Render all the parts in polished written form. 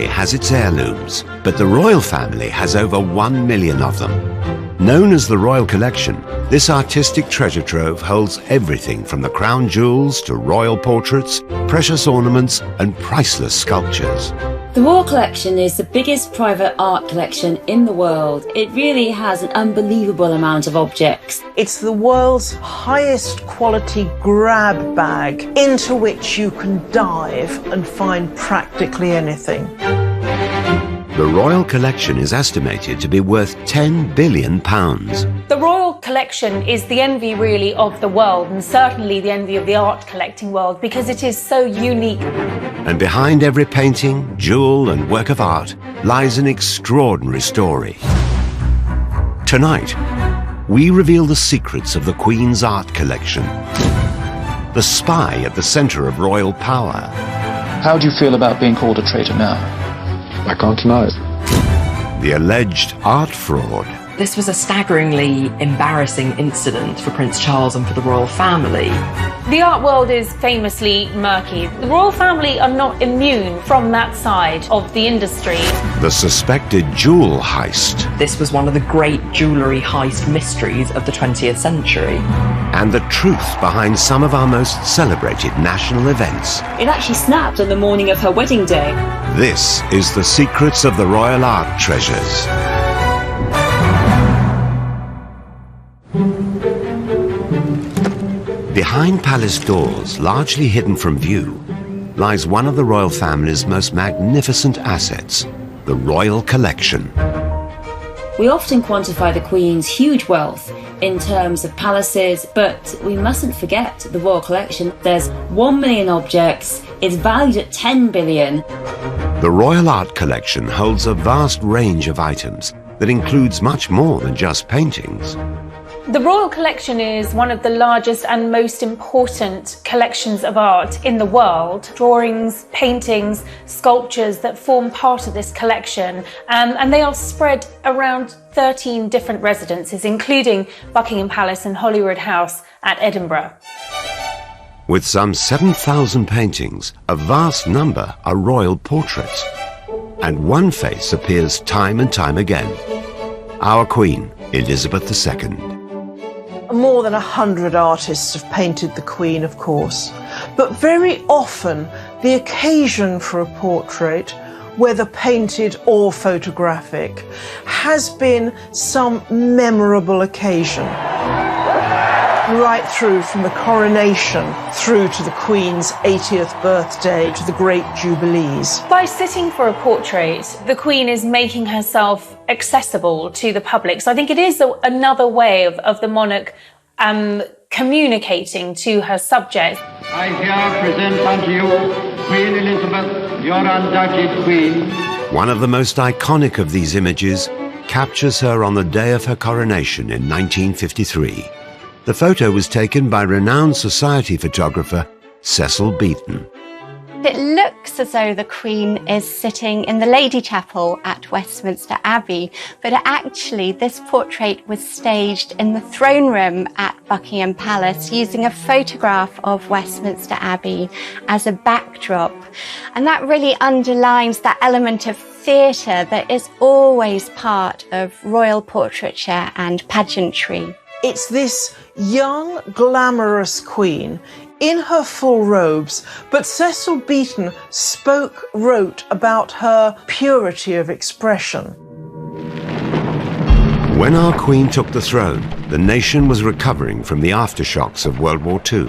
has its heirlooms, but the royal family has over 1 million of them. Known as the Royal Collection, this artistic treasure trove holds everything from the crown jewels to royal portraits, precious ornaments and priceless sculptures. The Royal Collection is the biggest private art collection in the world. It really has an unbelievable amount of objects. It's the world's highest quality grab bag into which you can dive and find practically anything. The Royal Collection is estimated to be worth £10 billion. The Royal Collection is the envy really of the world, and certainly the envy of the art collecting world, because it is so unique. And behind every painting, jewel and work of art lies an extraordinary story. Tonight, we reveal the secrets of the Queen's art collection. The spy at the centre of royal power. How do you feel about being called a traitor now? I can't deny it. The alleged art fraud. This was a staggeringly embarrassing incident for Prince Charles and for the royal family. The art world is famously murky. The royal family are not immune from that side of the industry. The suspected jewel heist. This was one of the great jewellery heist mysteries of the 20th century. And the truth behind some of our most celebrated national events. It actually snapped on the morning of her wedding day. This is the secrets of the royal art treasures. Behind palace doors, largely hidden from view, lies one of the royal family's most magnificent assets, the Royal Collection. We often quantify the Queen's huge wealth in terms of palaces, but we mustn't forget the Royal Collection. There's 1 million objects, it's valued at 10 billion. The Royal Art Collection holds a vast range of items that includes much more than just paintings. The Royal Collection is one of the largest and most important collections of art in the world. Drawings, paintings, sculptures that form part of this collection, and they are spread around 13 different residences, including Buckingham Palace and Holyrood House at Edinburgh. With some 7,000 paintings, a vast number are royal portraits. And one face appears time and time again. Our Queen, Elizabeth II. More than 100 artists have painted the Queen, of course, but very often the occasion for a portrait, whether painted or photographic, has been some memorable occasion. Right through from the coronation through to the Queen's 80th birthday to the Great Jubilees. By sitting for a portrait, the Queen is making herself accessible to the public. So I think it is another way of the monarch communicating to her subjects. I here present unto you Queen Elizabeth, your undoubted Queen. One of the most iconic of these images captures her on the day of her coronation in 1953. The photo was taken by renowned society photographer Cecil Beaton. It looks as though the Queen is sitting in the Lady Chapel at Westminster Abbey, but actually this portrait was staged in the throne room at Buckingham Palace using a photograph of Westminster Abbey as a backdrop. And that really underlines that element of theatre that is always part of royal portraiture and pageantry. It's this young, glamorous Queen in her full robes, but Cecil Beaton wrote about her purity of expression. When our Queen took the throne, the nation was recovering from the aftershocks of World War II.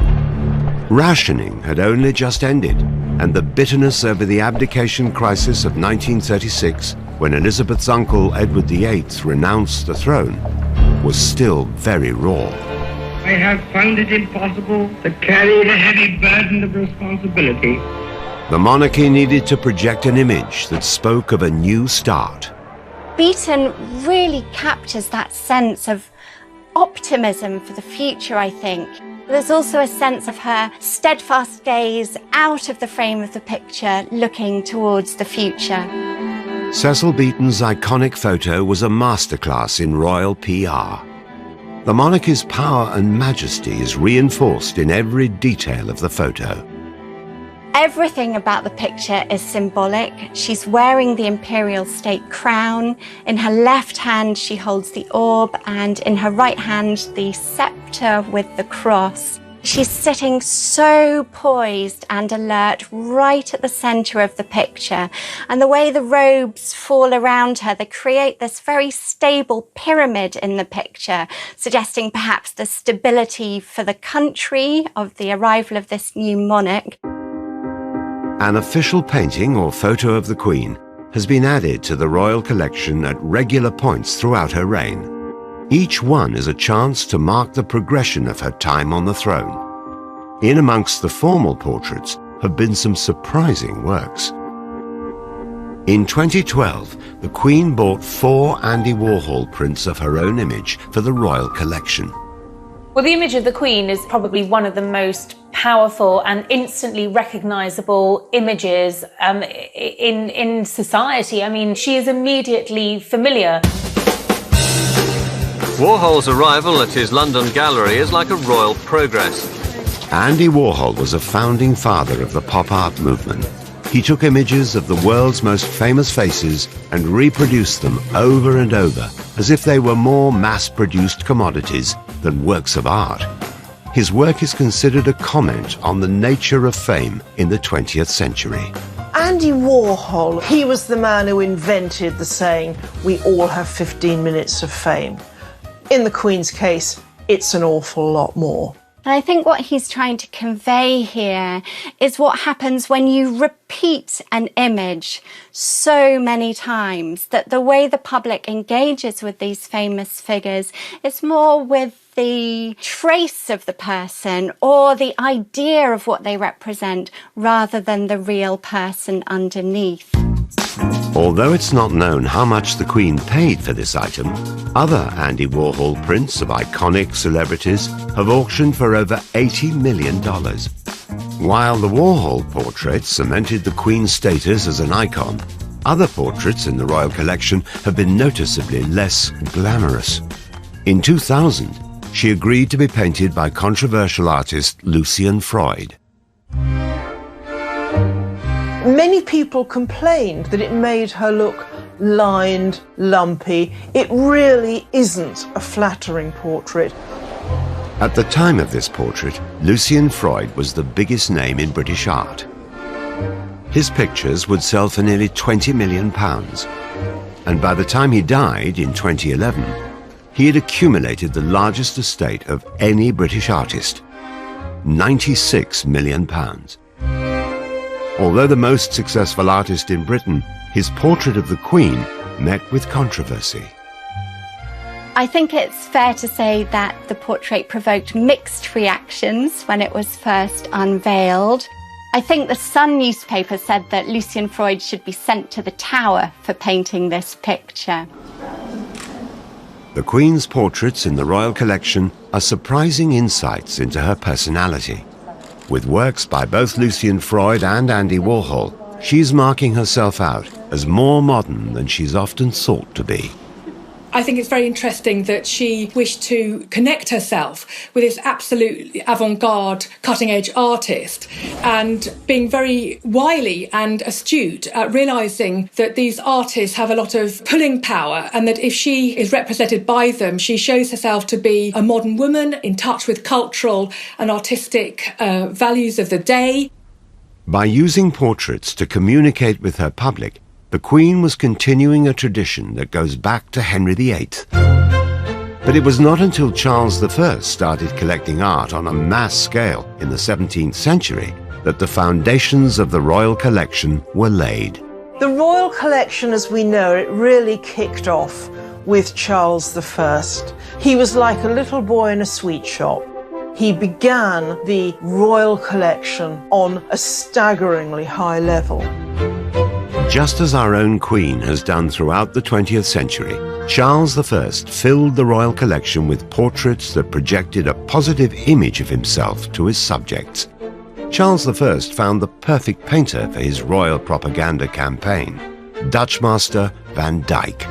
Rationing had only just ended, and the bitterness over the abdication crisis of 1936, when Elizabeth's uncle Edward VIII renounced the throne, was still very raw. I have found it impossible to carry the heavy burden of responsibility. The monarchy needed to project an image that spoke of a new start. Beaton really captures that sense of optimism for the future, I think. There's also a sense of her steadfast gaze out of the frame of the picture, looking towards the future. Cecil Beaton's iconic photo was a masterclass in royal PR. The monarchy's power and majesty is reinforced in every detail of the photo. Everything about the picture is symbolic. She's wearing the imperial state crown. In her left hand, she holds the orb, and in her right hand, the scepter with the cross. She's sitting so poised and alert right at the center of the picture. And the way the robes fall around her, they create this very stable pyramid in the picture, suggesting perhaps the stability for the country of the arrival of this new monarch. An official painting or photo of the Queen has been added to the royal collection at regular points throughout her reign. Each one is a chance to mark the progression of her time on the throne. In amongst the formal portraits have been some surprising works. In 2012, the Queen bought 4 Andy Warhol prints of her own image for the royal collection. Well, the image of the Queen is probably one of the most powerful and instantly recognisable images in society. I mean, she is immediately familiar. Warhol's arrival at his London gallery is like a royal progress. Andy Warhol was a founding father of the pop art movement. He took images of the world's most famous faces and reproduced them over and over, as if they were more mass-produced commodities than works of art. His work is considered a comment on the nature of fame in the 20th century. Andy Warhol, he was the man who invented the saying, "We all have 15 minutes of fame." In the Queen's case, it's an awful lot more. And I think what he's trying to convey here is what happens when you repeat an image so many times, that the way the public engages with these famous figures is more with the trace of the person or the idea of what they represent rather than the real person underneath. Although it's not known how much the Queen paid for this item, other Andy Warhol prints of iconic celebrities have auctioned for over $80 million. While the Warhol portrait cemented the Queen's status as an icon, other portraits in the royal collection have been noticeably less glamorous. In 2000, she agreed to be painted by controversial artist Lucian Freud. Many people complained that it made her look lined, lumpy. It really isn't a flattering portrait. At the time of this portrait, Lucian Freud was the biggest name in British art. His pictures would sell for nearly £20 million. And by the time he died in 2011, he had accumulated the largest estate of any British artist, £96 million. Although the most successful artist in Britain, his portrait of the Queen met with controversy. I think it's fair to say that the portrait provoked mixed reactions when it was first unveiled. I think the Sun newspaper said that Lucian Freud should be sent to the Tower for painting this picture. The Queen's portraits in the royal collection are surprising insights into her personality. With works by both Lucian Freud and Andy Warhol, she's marking herself out as more modern than she's often thought to be. I think it's very interesting that she wished to connect herself with this absolutely avant-garde, cutting-edge artist, and being very wily and astute at realising that these artists have a lot of pulling power, and that if she is represented by them, she shows herself to be a modern woman in touch with cultural and artistic values of the day. By using portraits to communicate with her public, the Queen was continuing a tradition that goes back to Henry VIII. But it was not until Charles I started collecting art on a mass scale in the 17th century that the foundations of the royal collection were laid. The royal collection, as we know it, really kicked off with Charles I. He was like a little boy in a sweet shop. He began the royal collection on a staggeringly high level. Just as our own Queen has done throughout the 20th century, Charles I filled the royal collection with portraits that projected a positive image of himself to his subjects. Charles I found the perfect painter for his royal propaganda campaign, Dutch master Van Dyck.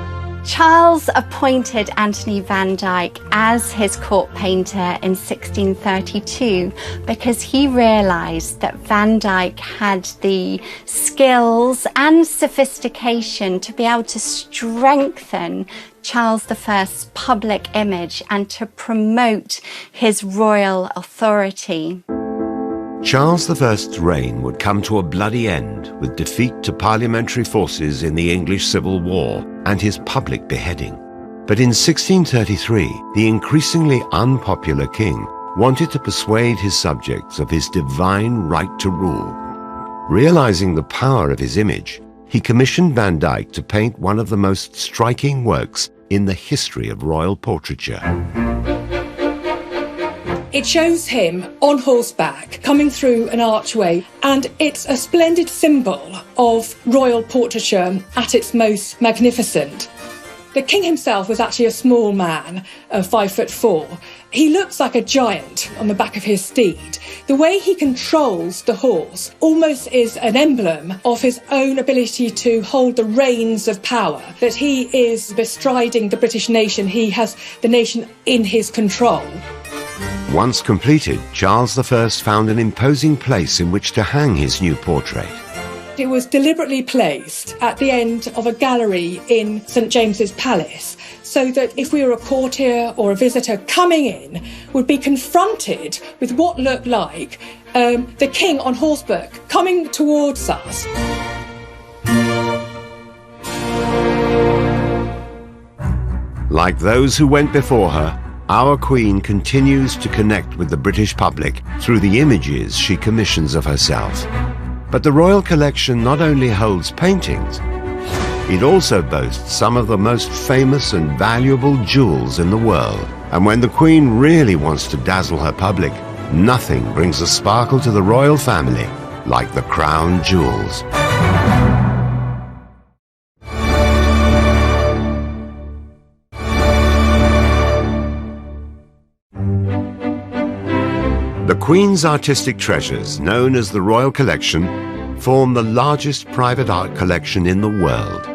Charles appointed Anthony van Dyck as his court painter in 1632 because he realised that Van Dyck had the skills and sophistication to be able to strengthen Charles I's public image and to promote his royal authority. Charles I's reign would come to a bloody end with defeat to parliamentary forces in the English Civil War and his public beheading. But in 1633, the increasingly unpopular king wanted to persuade his subjects of his divine right to rule. Realizing the power of his image, he commissioned Van Dyck to paint one of the most striking works in the history of royal portraiture. It shows him on horseback coming through an archway, and it's a splendid symbol of royal portraiture at its most magnificent. The king himself was actually a small man, 5'4". He looks like a giant on the back of his steed. The way he controls the horse almost is an emblem of his own ability to hold the reins of power, that he is bestriding the British nation. He has the nation in his control. Once completed, Charles I found an imposing place in which to hang his new portrait. It was deliberately placed at the end of a gallery in St James's Palace, so that if we were a courtier or a visitor coming in, would be confronted with what looked like the king on horseback coming towards us. Like those who went before her, our Queen continues to connect with the British public through the images she commissions of herself. But the Royal Collection not only holds paintings, it also boasts some of the most famous and valuable jewels in the world. And when the Queen really wants to dazzle her public, nothing brings a sparkle to the royal family like the crown jewels. The Queen's artistic treasures, known as the Royal Collection, form the largest private art collection in the world.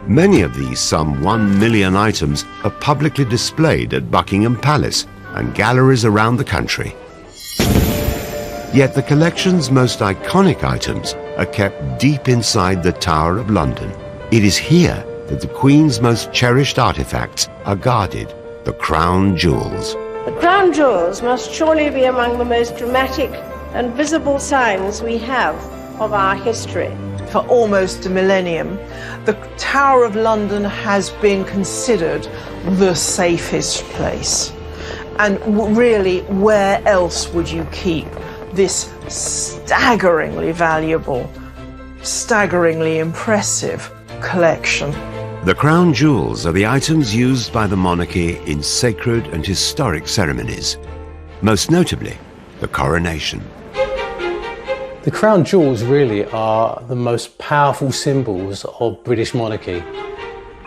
Many of these some 1 million items are publicly displayed at Buckingham Palace and galleries around the country. Yet the collection's most iconic items are kept deep inside the Tower of London. It is here that the Queen's most cherished artifacts are guarded, the crown jewels. The crown jewels must surely be among the most dramatic and visible signs we have of our history. For almost a millennium, the Tower of London has been considered the safest place. And really, where else would you keep this staggeringly valuable, staggeringly impressive collection? The crown jewels are the items used by the monarchy in sacred and historic ceremonies, most notably the coronation. The crown jewels really are the most powerful symbols of British monarchy.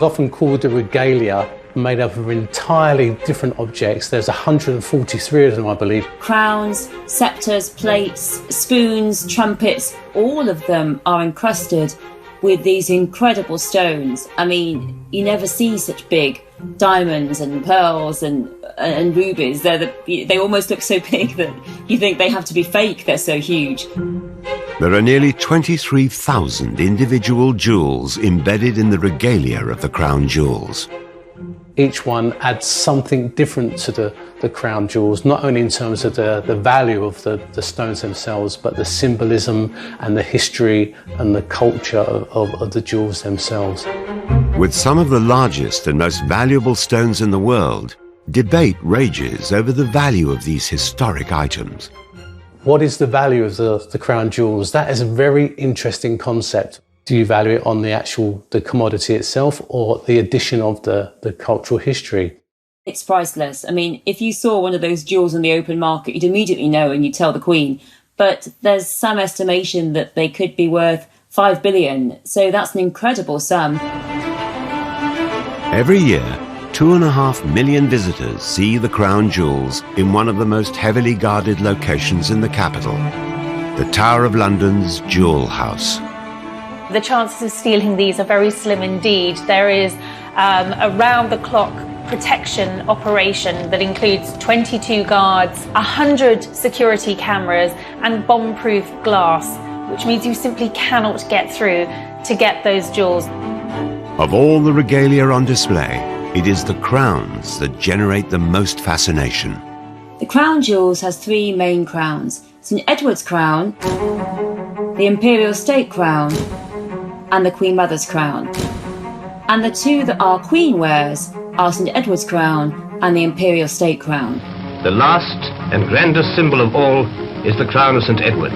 Often called the regalia, made up of entirely different objects. There's 143 of them, I believe. Crowns, sceptres, plates, spoons, trumpets, all of them are encrusted with these incredible stones. I mean, you never see such big diamonds and pearls and rubies. They almost look so big that you think they have to be fake, they're so huge. There are nearly 23,000 individual jewels embedded in the regalia of the crown jewels. Each one adds something different to the crown jewels, not only in terms of the value of the stones themselves, but the symbolism and the history and the culture of the jewels themselves. With some of the largest and most valuable stones in the world, debate rages over the value of these historic items. What is the value of the crown jewels? That is a very interesting concept. Do you value it on the commodity itself, or the addition of the cultural history? It's priceless. I mean, if you saw one of those jewels in the open market, you'd immediately know and you'd tell the Queen. But there's some estimation that they could be worth 5 billion. So that's an incredible sum. Every year, 2.5 million visitors see the crown jewels in one of the most heavily guarded locations in the capital, the Tower of London's Jewel House. The chances of stealing these are very slim indeed. There is around-the-clock protection operation that includes 22 guards, 100 security cameras and bomb-proof glass, which means you simply cannot get through to get those jewels. Of all the regalia on display, it is the crowns that generate the most fascination. The crown jewels has three main crowns: St Edward's crown, the Imperial State crown, and the Queen Mother's crown. And the two that our Queen wears are St Edward's crown and the Imperial State crown. The last and grandest symbol of all is the crown of St Edward.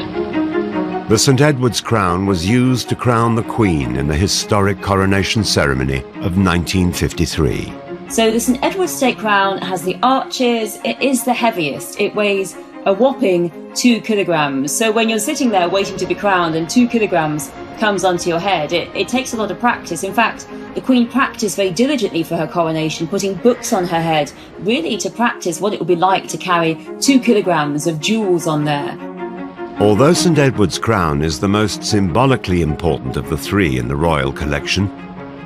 The St Edward's crown was used to crown the Queen in the historic coronation ceremony of 1953. So the St Edward's State crown has the arches. It is the heaviest. It weighs a whopping 2 kilograms. So when you're sitting there waiting to be crowned and 2 kilograms comes onto your head, it takes a lot of practice. In fact, the Queen practiced very diligently for her coronation, putting books on her head, really to practice what it would be like to carry 2 kilograms of jewels on there. Although St Edward's crown is the most symbolically important of the three in the royal collection,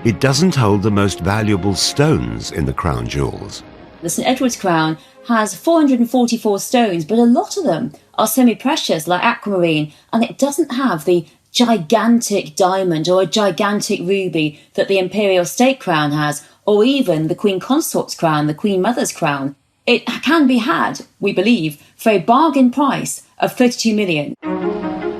it doesn't hold the most valuable stones in the crown jewels. The St Edward's crown has 444 stones, but a lot of them are semi-precious, like aquamarine, and it doesn't have the gigantic diamond or a gigantic ruby that the Imperial State crown has, or even the Queen Consort's crown, the Queen Mother's crown. It can be had, we believe, for a bargain price of 32 million.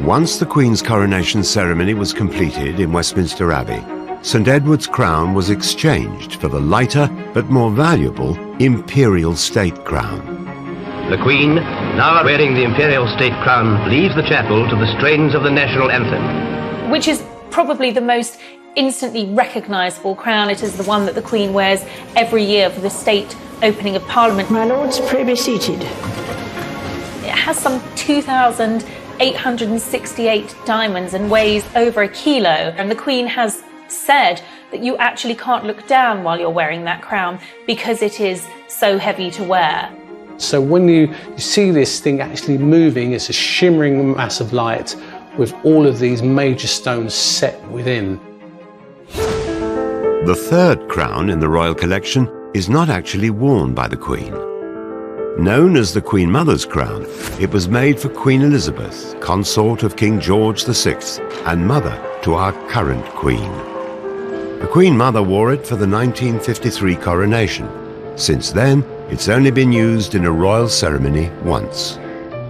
Once the Queen's coronation ceremony was completed in Westminster Abbey, St Edward's crown was exchanged for the lighter but more valuable Imperial State crown. The Queen, now wearing the Imperial State crown, leaves the chapel to the strains of the national anthem. Which is probably the most instantly recognisable crown. It is the one that the Queen wears every year for the state opening of Parliament. My lords, pray be seated. It has some 2,868 diamonds and weighs over 1 kilo. And the Queen has said that you actually can't look down while you're wearing that crown because it is so heavy to wear. So when you see this thing actually moving, it's a shimmering mass of light with all of these major stones set within. The third crown in the royal collection is not actually worn by the Queen. Known as the Queen Mother's crown, it was made for Queen Elizabeth, consort of King George VI and mother to our current Queen. The Queen Mother wore it for the 1953 coronation. Since then, it's only been used in a royal ceremony once.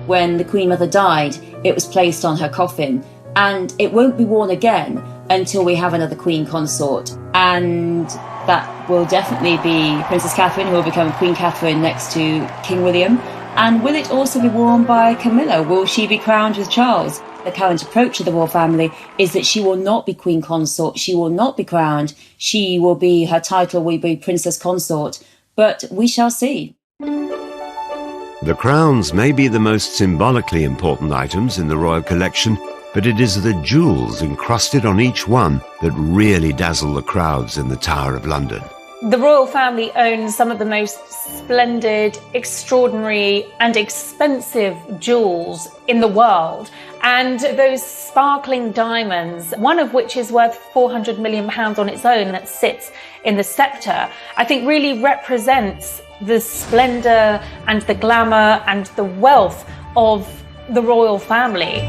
When the Queen Mother died, it was placed on her coffin, and it won't be worn again until we have another Queen consort. And that will definitely be Princess Catherine, who will become Queen Catherine next to King William. And will it also be worn by Camilla? Will she be crowned with Charles? The current approach of the royal family is that she will not be Queen Consort, she will not be crowned, her title will be Princess Consort, but we shall see. The crowns may be the most symbolically important items in the royal collection, but it is the jewels encrusted on each one that really dazzle the crowds in the Tower of London. The royal family owns some of the most splendid, extraordinary and expensive jewels in the world. And those sparkling diamonds, one of which is worth £400 million on its own that sits in the sceptre, I think really represents the splendour and the glamour and the wealth of the royal family.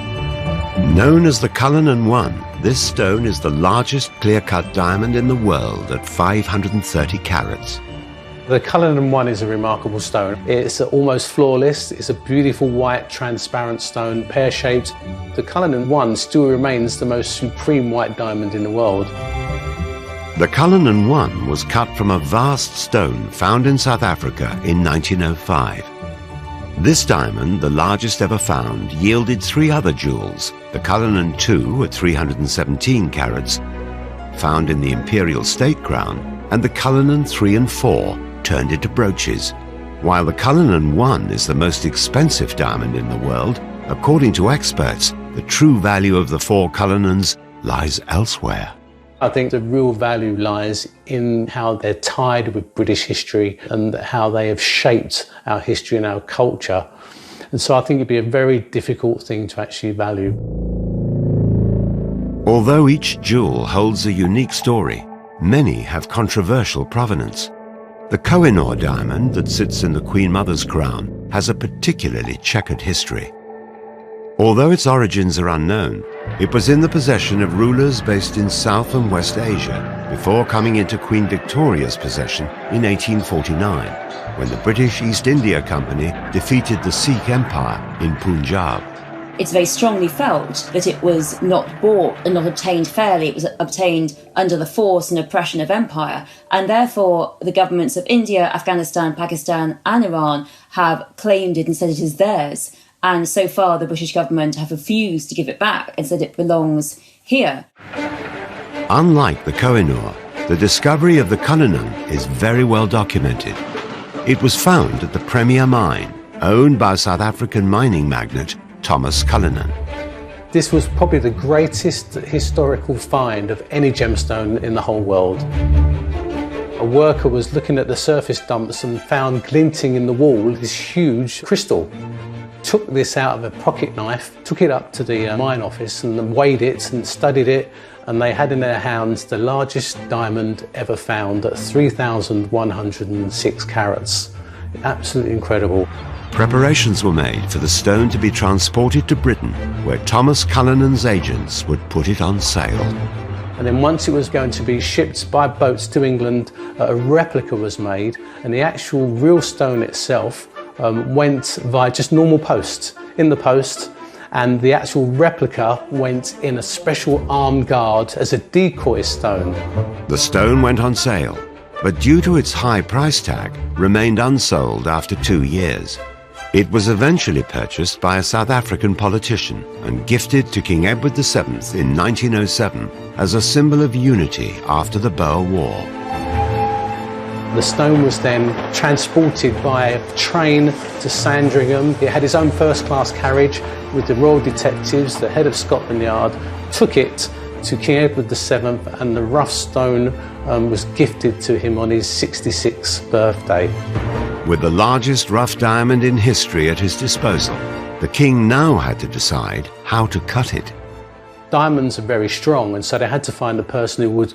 Known as the Cullinan I, this stone is the largest clear-cut diamond in the world at 530 carats. The Cullinan I is a remarkable stone. It's almost flawless. It's a beautiful white transparent stone, pear-shaped. The Cullinan I still remains the most supreme white diamond in the world. The Cullinan I was cut from a vast stone found in South Africa in 1905. This diamond, the largest ever found, yielded 3 other jewels, the Cullinan II at 317 carats, found in the Imperial State Crown, and the Cullinan III and IV, turned into brooches. While the Cullinan I is the most expensive diamond in the world, according to experts, the true value of the 4 Cullinans lies elsewhere. I think the real value lies in how they're tied with British history and how they have shaped our history and our culture. And so I think it'd be a very difficult thing to actually value. Although each jewel holds a unique story, many have controversial provenance. The Koh-i-Noor diamond that sits in the Queen Mother's crown has a particularly checkered history. Although its origins are unknown, it was in the possession of rulers based in South and West Asia before coming into Queen Victoria's possession in 1849, when the British East India Company defeated the Sikh Empire in Punjab. It's very strongly felt that it was not bought and not obtained fairly. It was obtained under the force and oppression of empire. And therefore, the governments of India, Afghanistan, Pakistan and Iran have claimed it and said it is theirs. And so far, the British government have refused to give it back and said it belongs here. Unlike the Koh-i-Noor, the discovery of the Cullinan is very well documented. It was found at the Premier Mine, owned by South African mining magnate Thomas Cullinan. This was probably the greatest historical find of any gemstone in the whole world. A worker was looking at the surface dumps and found glinting in the wall this huge crystal. Took this out of a pocket knife, took it up to the mine office and weighed it and studied it, and they had in their hands the largest diamond ever found at 3,106 carats. Absolutely incredible. Preparations were made for the stone to be transported to Britain, where Thomas Cullinan's agents would put it on sale. And then once it was going to be shipped by boats to England, a replica was made, and the actual real stone itself went via just normal post, in the post, and the actual replica went in a special armed guard as a decoy stone. The stone went on sale, but due to its high price tag, remained unsold after 2 years. It was eventually purchased by a South African politician and gifted to King Edward VII in 1907 as a symbol of unity after the Boer War. The stone was then transported by train to Sandringham. It had its own first-class carriage with the Royal Detectives. The head of Scotland Yard took it to King Edward VII, and the rough stone was gifted to him on his 66th birthday. With the largest rough diamond in history at his disposal, the king now had to decide how to cut it. Diamonds are very strong, and so they had to find a person who would,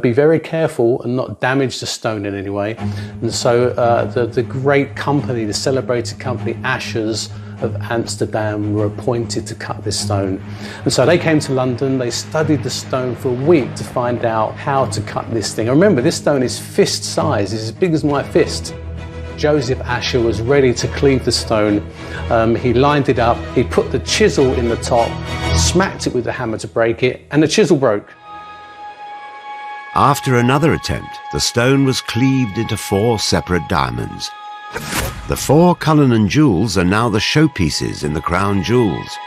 be very careful and not damage the stone in any way. And so the great company, the celebrated company Ashers of Amsterdam, were appointed to cut this stone. And so they came to London, they studied the stone for a week to find out how to cut this thing. And remember, this stone is fist size, it's as big as my fist. Joseph Asher was ready to cleave the stone. He lined it up, he put the chisel in the top, smacked it with the hammer to break it, and the chisel broke. After another attempt, the stone was cleaved into 4 separate diamonds. The 4 Cullinan jewels are now the showpieces in the crown jewels.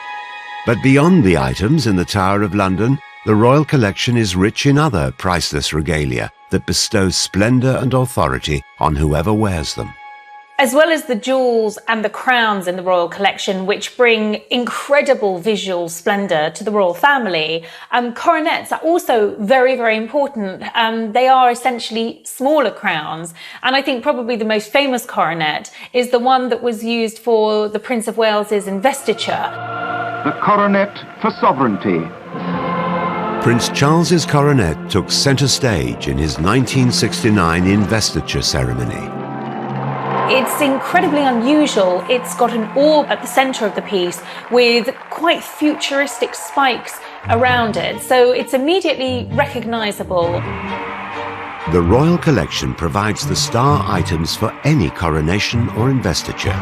But beyond the items in the Tower of London, the royal collection is rich in other priceless regalia that bestow splendour and authority on whoever wears them. As well as the jewels and the crowns in the royal collection, which bring incredible visual splendour to the royal family, coronets are also very, very important. They are essentially smaller crowns. And I think probably the most famous coronet is the one that was used for the Prince of Wales's investiture. The coronet for sovereignty. Prince Charles's coronet took centre stage in his 1969 investiture ceremony. It's incredibly unusual. It's got an orb at the centre of the piece with quite futuristic spikes around it, so it's immediately recognisable. The Royal Collection provides the star items for any coronation or investiture.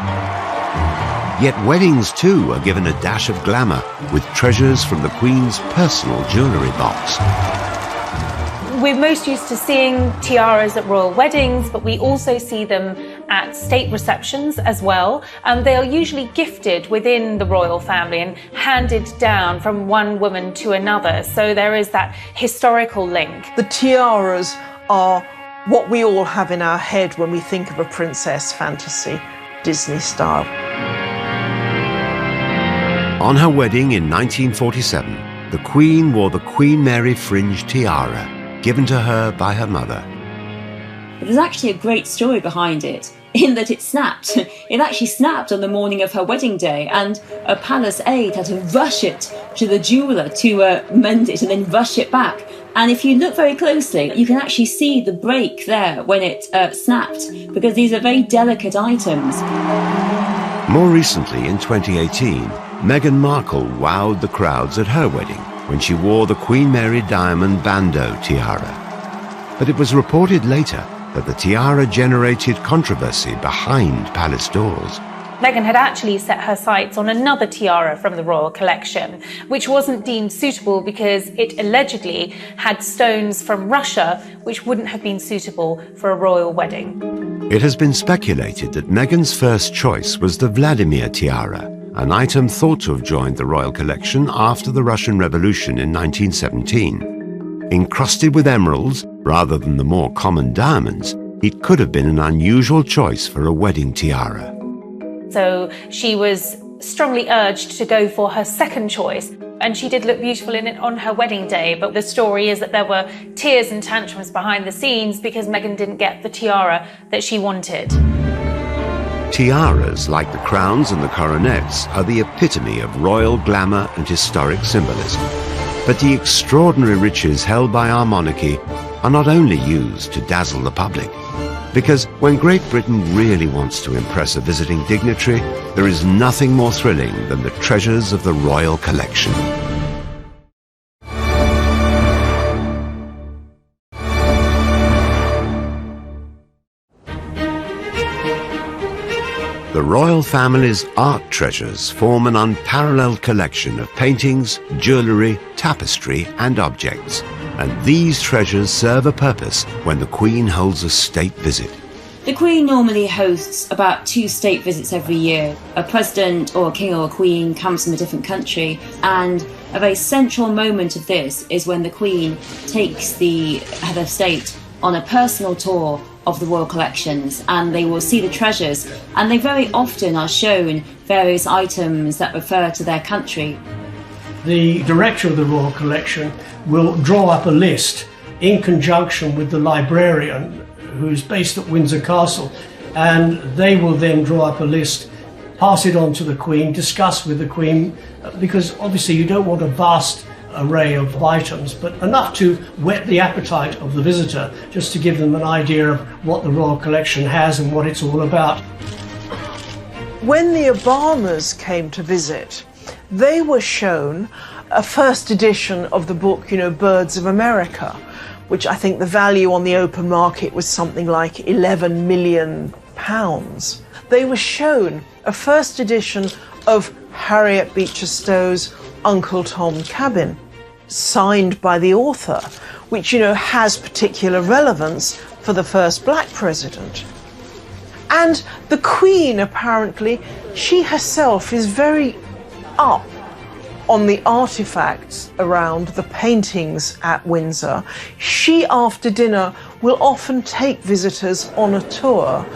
Yet weddings too are given a dash of glamour with treasures from the Queen's personal jewellery box. We're most used to seeing tiaras at royal weddings, but we also see them at state receptions as well. They are usually gifted within the royal family and handed down from one woman to another. So there is that historical link. The tiaras are what we all have in our head when we think of a princess fantasy, Disney style. On her wedding in 1947, the Queen wore the Queen Mary fringe tiara, given to her by her mother. There's actually a great story behind it. in that it snapped. It actually snapped on the morning of her wedding day, and a palace aide had to rush it to the jeweller to mend it and then rush it back. And if you look very closely, you can actually see the break there when it snapped, because these are very delicate items. More recently, in 2018, Meghan Markle wowed the crowds at her wedding when she wore the Queen Mary Diamond Bandeau tiara. But it was reported later that the tiara generated controversy behind palace doors. Meghan had actually set her sights on another tiara from the royal collection, which wasn't deemed suitable because it allegedly had stones from Russia, which wouldn't have been suitable for a royal wedding. It has been speculated that Meghan's first choice was the Vladimir tiara, an item thought to have joined the royal collection after the Russian Revolution in 1917. Encrusted with emeralds rather than the more common diamonds, it could have been an unusual choice for a wedding tiara. So she was strongly urged to go for her second choice, and she did look beautiful in it on her wedding day, but the story is that there were tears and tantrums behind the scenes because Meghan didn't get the tiara that she wanted. Tiaras, like the crowns and the coronets, are the epitome of royal glamour and historic symbolism. But the extraordinary riches held by our monarchy are not only used to dazzle the public, because when Great Britain really wants to impress a visiting dignitary, there is nothing more thrilling than the treasures of the royal collection. The royal family's art treasures form an unparalleled collection of paintings, jewellery, tapestry and objects. And these treasures serve a purpose when the Queen holds a state visit. The Queen normally hosts about 2 state visits every year. A president or a king or a queen comes from a different country, and a very central moment of this is when the Queen takes the head of state on a personal tour of the royal collections, and they will see the treasures, and they very often are shown various items that refer to their country. The director of the Royal Collection will draw up a list in conjunction with the librarian who's based at Windsor Castle, and they will then draw up a list, pass it on to the Queen, discuss with the Queen, because obviously you don't want a vast array of items, but enough to whet the appetite of the visitor, just to give them an idea of what the Royal Collection has and what it's all about. When the Obamas came to visit, they were shown a first edition of the book, Birds of America, which I think the value on the open market was something like £11 million. They were shown a first edition of Harriet Beecher Stowe's Uncle Tom Cabin, signed by the author, which, has particular relevance for the first black president. And the Queen, apparently, she herself is very up on the artifacts around the paintings at Windsor. She, after dinner, will often take visitors on a tour,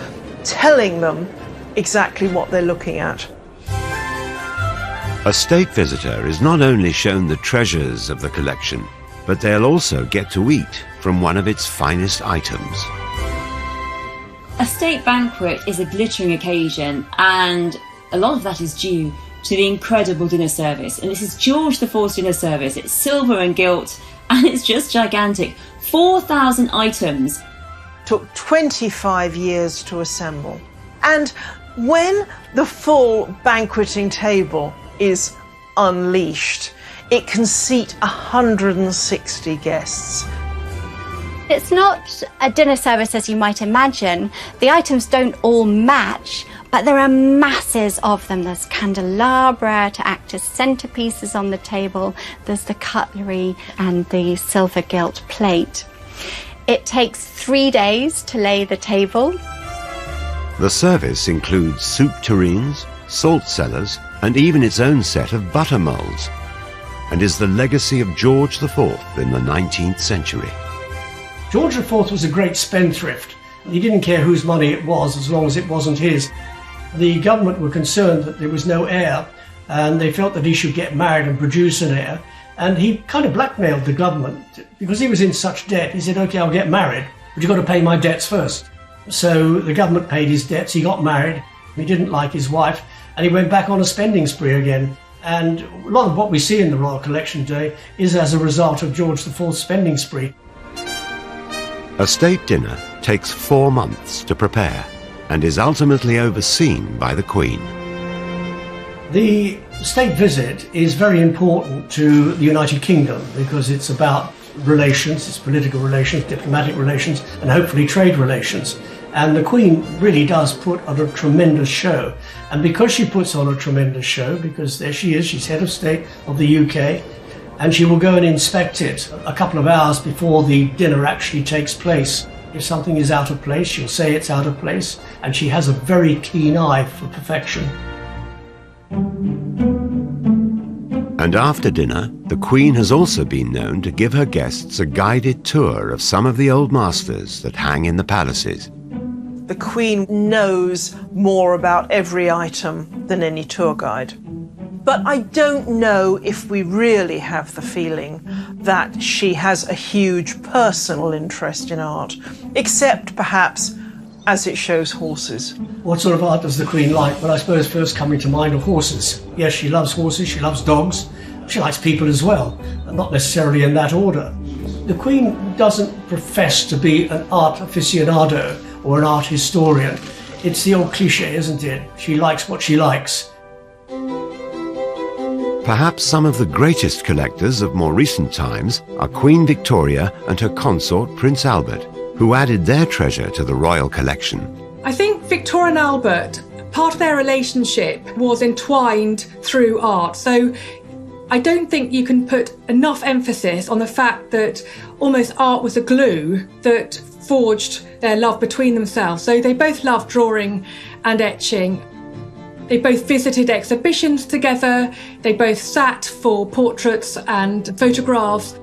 telling them exactly what they're looking at. A state visitor is not only shown the treasures of the collection, but they'll also get to eat from one of its finest items. A state banquet is a glittering occasion, and a lot of that is due to the incredible dinner service. And this is George IV's dinner service. It's silver and gilt, and it's just gigantic. 4,000 items. Took 25 years to assemble. And when the full banqueting table is unleashed, it can seat 160 guests. It's not a dinner service as you might imagine. The items don't all match, but there are masses of them. There's candelabra to act as centerpieces on the table. There's the cutlery and the silver gilt plate. It takes 3 days to lay the table. The service includes soup tureens, salt cellars, and even its own set of butter molds, and is the legacy of George IV in the 19th century. George IV was a great spendthrift. He didn't care whose money it was as long as it wasn't his. The government were concerned that there was no heir, and they felt that he should get married and produce an heir. And he kind of blackmailed the government because he was in such debt. He said, "Okay, I'll get married, but you've got to pay my debts first." So the government paid his debts, he got married, he didn't like his wife, and he went back on a spending spree again. And a lot of what we see in the Royal Collection today is as a result of George IV's spending spree. A state dinner takes 4 months to prepare and is ultimately overseen by the Queen. The state visit is very important to the United Kingdom because it's about relations, it's political relations, diplomatic relations, and hopefully trade relations. And the Queen really does put on a tremendous show. And because she puts on a tremendous show, because there she is, she's head of state of the UK, and she will go and inspect it a couple of hours before the dinner actually takes place. If something is out of place, she'll say it's out of place, and she has a very keen eye for perfection. And after dinner, the Queen has also been known to give her guests a guided tour of some of the old masters that hang in the palaces. The Queen knows more about every item than any tour guide. But I don't know if we really have the feeling that she has a huge personal interest in art, except perhaps as it shows horses. What sort of art does the Queen like? Well, I suppose first coming to mind are horses. Yes, she loves horses, she loves dogs, she likes people as well, and not necessarily in that order. The Queen doesn't profess to be an art aficionado or an art historian. It's the old cliché, isn't it? She likes what she likes. Perhaps some of the greatest collectors of more recent times are Queen Victoria and her consort Prince Albert, who added their treasure to the royal collection. I think Victoria and Albert, part of their relationship was entwined through art. So I don't think you can put enough emphasis on the fact that almost art was a glue that forged their love between themselves. So they both loved drawing and etching. They both visited exhibitions together. They both sat for portraits and photographs.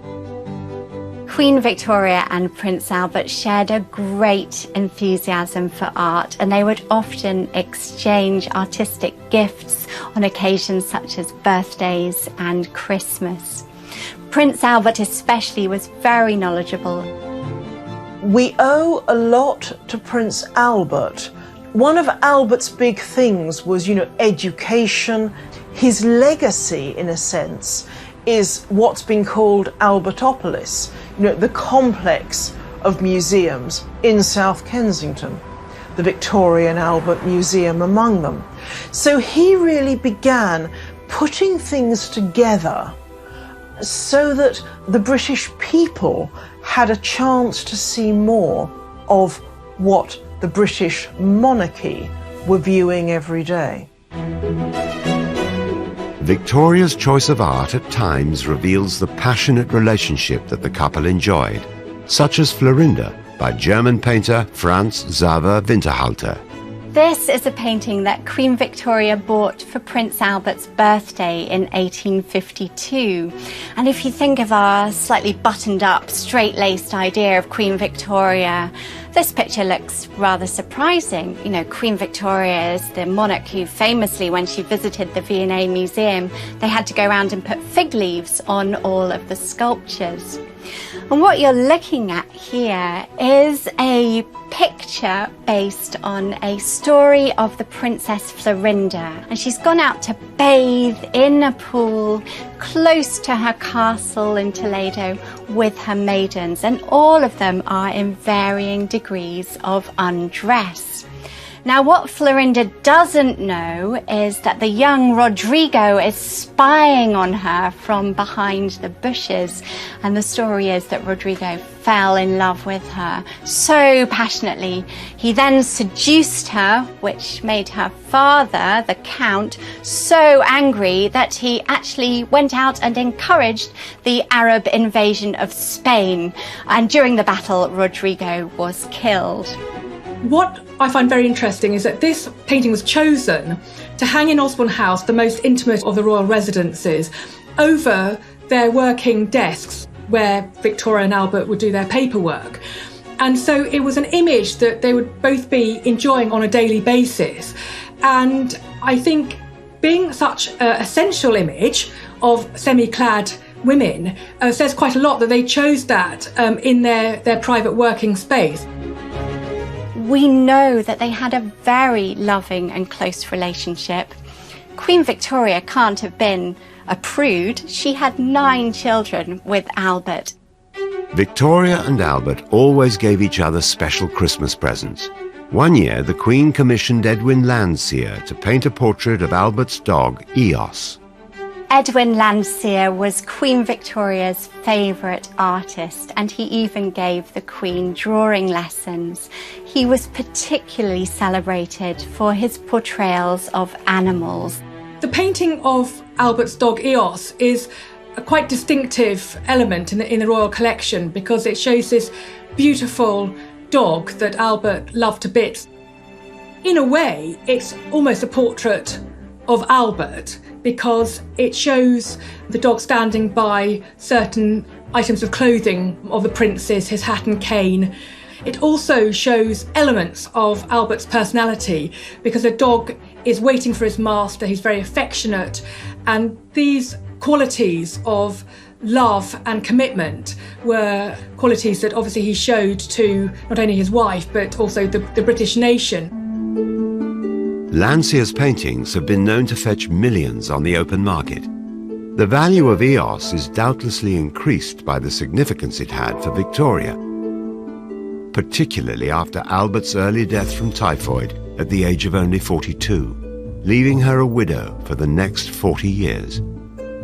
Queen Victoria and Prince Albert shared a great enthusiasm for art, and they would often exchange artistic gifts on occasions such as birthdays and Christmas. Prince Albert especially was very knowledgeable. We owe a lot to Prince Albert. One of Albert's big things was, education. His legacy, in a sense, is what's been called Albertopolis, the complex of museums in South Kensington, the Victoria and Albert Museum among them. So he really began putting things together so that the British people had a chance to see more of what the British monarchy were viewing every day. Victoria's choice of art at times reveals the passionate relationship that the couple enjoyed, such as Florinda by German painter Franz Xaver Winterhalter. This is a painting that Queen Victoria bought for Prince Albert's birthday in 1852. And if you think of our slightly buttoned up, straight-laced idea of Queen Victoria, this picture looks rather surprising. Queen Victoria is the monarch who famously, when she visited the V&A Museum, they had to go around and put fig leaves on all of the sculptures. And what you're looking at here is a picture based on a story of the Princess Florinda. And she's gone out to bathe in a pool close to her castle in Toledo with her maidens. And all of them are in varying degrees of undress. Now, what Florinda doesn't know is that the young Rodrigo is spying on her from behind the bushes. And the story is that Rodrigo fell in love with her so passionately. He then seduced her, which made her father, the Count, so angry that he actually went out and encouraged the Arab invasion of Spain. And during the battle, Rodrigo was killed. What I find very interesting is that this painting was chosen to hang in Osborne House, the most intimate of the royal residences, over their working desks where Victoria and Albert would do their paperwork. And so it was an image that they would both be enjoying on a daily basis. And I think being such an essential image of semi-clad women says quite a lot that they chose that in their private working space. we know that they had a very loving and close relationship. Queen Victoria can't have been a prude. She had 9 children with Albert. Victoria and Albert always gave each other special Christmas presents. One year, the Queen commissioned Edwin Landseer to paint a portrait of Albert's dog, Eos. Edwin Landseer was Queen Victoria's favourite artist, and he even gave the Queen drawing lessons. He was particularly celebrated for his portrayals of animals. The painting of Albert's dog Eos is a quite distinctive element in the royal collection because it shows this beautiful dog that Albert loved to bits. In a way, it's almost a portrait of Albert because it shows the dog standing by certain items of clothing of the princes, his hat and cane. It also shows elements of Albert's personality because the dog is waiting for his master, he's very affectionate, and these qualities of love and commitment were qualities that obviously he showed to not only his wife but also the British nation. Landseer's paintings have been known to fetch millions on the open market. The value of Eos is doubtlessly increased by the significance it had for Victoria, particularly after Albert's early death from typhoid at the age of only 42, leaving her a widow for the next 40 years.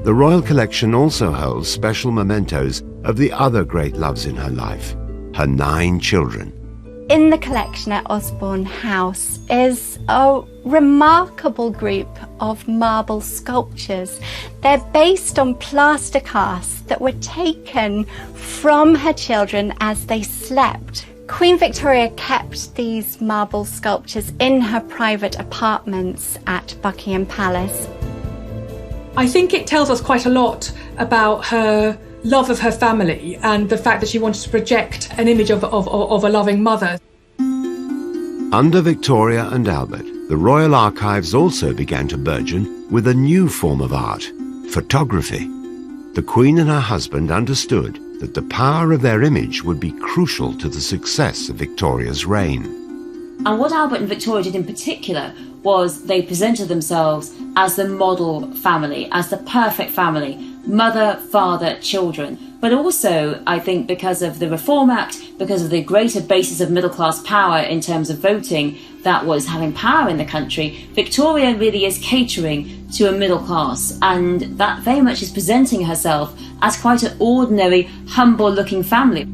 The Royal Collection also holds special mementos of the other great loves in her life, her 9 children. In the collection at Osborne House is a remarkable group of marble sculptures. They're based on plaster casts that were taken from her children as they slept. Queen Victoria kept these marble sculptures in her private apartments at Buckingham Palace. I think it tells us quite a lot about her love of her family and the fact that she wanted to project an image of a loving mother. Under Victoria and Albert, the Royal Archives also began to burgeon with a new form of art, photography. The Queen and her husband understood that the power of their image would be crucial to the success of Victoria's reign. And what Albert and Victoria did in particular was they presented themselves as the model family, as the perfect family, mother, father, children. But also, I think because of the Reform Act, because of the greater basis of middle-class power in terms of voting that was having power in the country, Victoria really is catering to a middle class, and that very much is presenting herself as quite an ordinary, humble-looking family.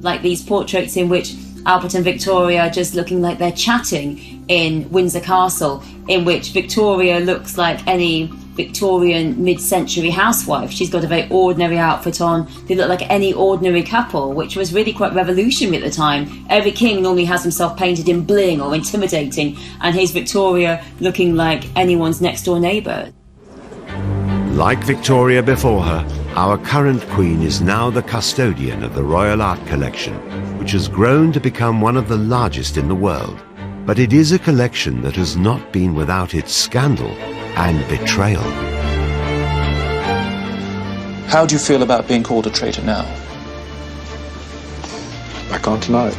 Like these portraits in which Albert and Victoria are just looking like they're chatting in Windsor Castle, in which Victoria looks like any Victorian mid-century housewife. She's got a very ordinary outfit on. They look like any ordinary couple, which was really quite revolutionary at the time. Every king normally has himself painted in bling or intimidating, and here's Victoria looking like anyone's next-door neighbour. Like Victoria before her, our current Queen is now the custodian of the Royal Art Collection, which has grown to become one of the largest in the world. But it is a collection that has not been without its scandal and betrayal. How do you feel about being called a traitor now? I can't deny it.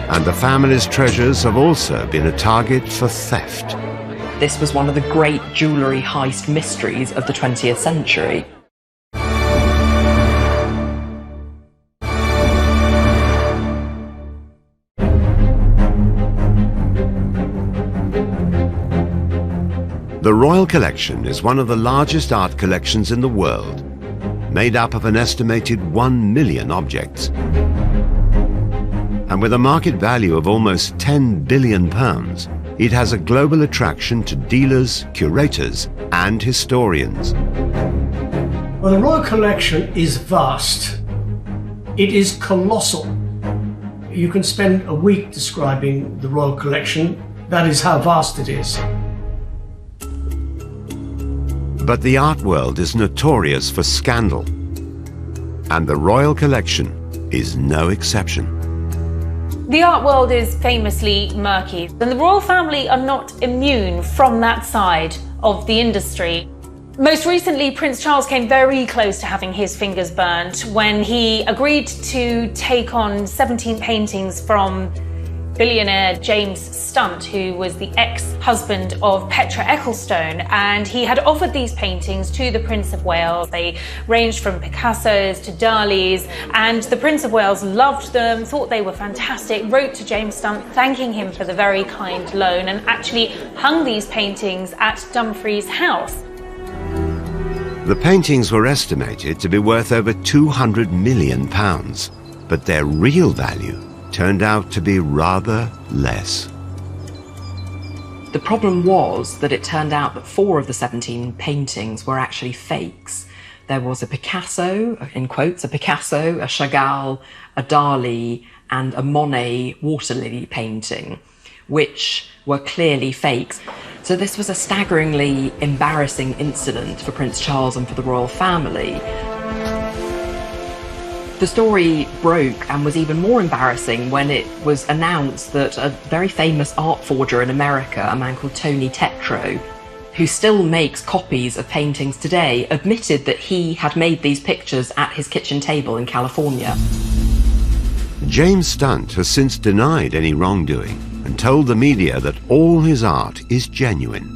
And the family's treasures have also been a target for theft. This was one of the great jewellery heist mysteries of the 20th century. The Royal Collection is one of the largest art collections in the world, made up of an estimated 1 million objects. And with a market value of almost £10 billion, it has a global attraction to dealers, curators, and historians. Well, the Royal Collection is vast. It is colossal. You can spend a week describing the Royal Collection. That is how vast it is. But the art world is notorious for scandal, and the Royal Collection is no exception. The art world is famously murky, and the royal family are not immune from that side of the industry. Most recently, Prince Charles came very close to having his fingers burnt when he agreed to take on 17 paintings from billionaire James Stunt, who was the ex-husband of Petra Ecclestone, and he had offered these paintings to the Prince of Wales. They ranged from Picasso's to Dali's, and the Prince of Wales loved them, thought they were fantastic, wrote to James Stunt thanking him for the very kind loan, and actually hung these paintings at Dumfries' house. The paintings were estimated to be worth over £200 million, but their real value turned out to be rather less. The problem was that it turned out that 4 of the 17 paintings were actually fakes. There was a Picasso, in quotes, a Picasso, a Chagall, a Dali, and a Monet water lily painting, which were clearly fakes. So this was a staggeringly embarrassing incident for Prince Charles and for the royal family. The story broke and was even more embarrassing when it was announced that a very famous art forger in America, a man called Tony Tetreault, who still makes copies of paintings today, admitted that he had made these pictures at his kitchen table in California. James Stunt has since denied any wrongdoing and told the media that all his art is genuine.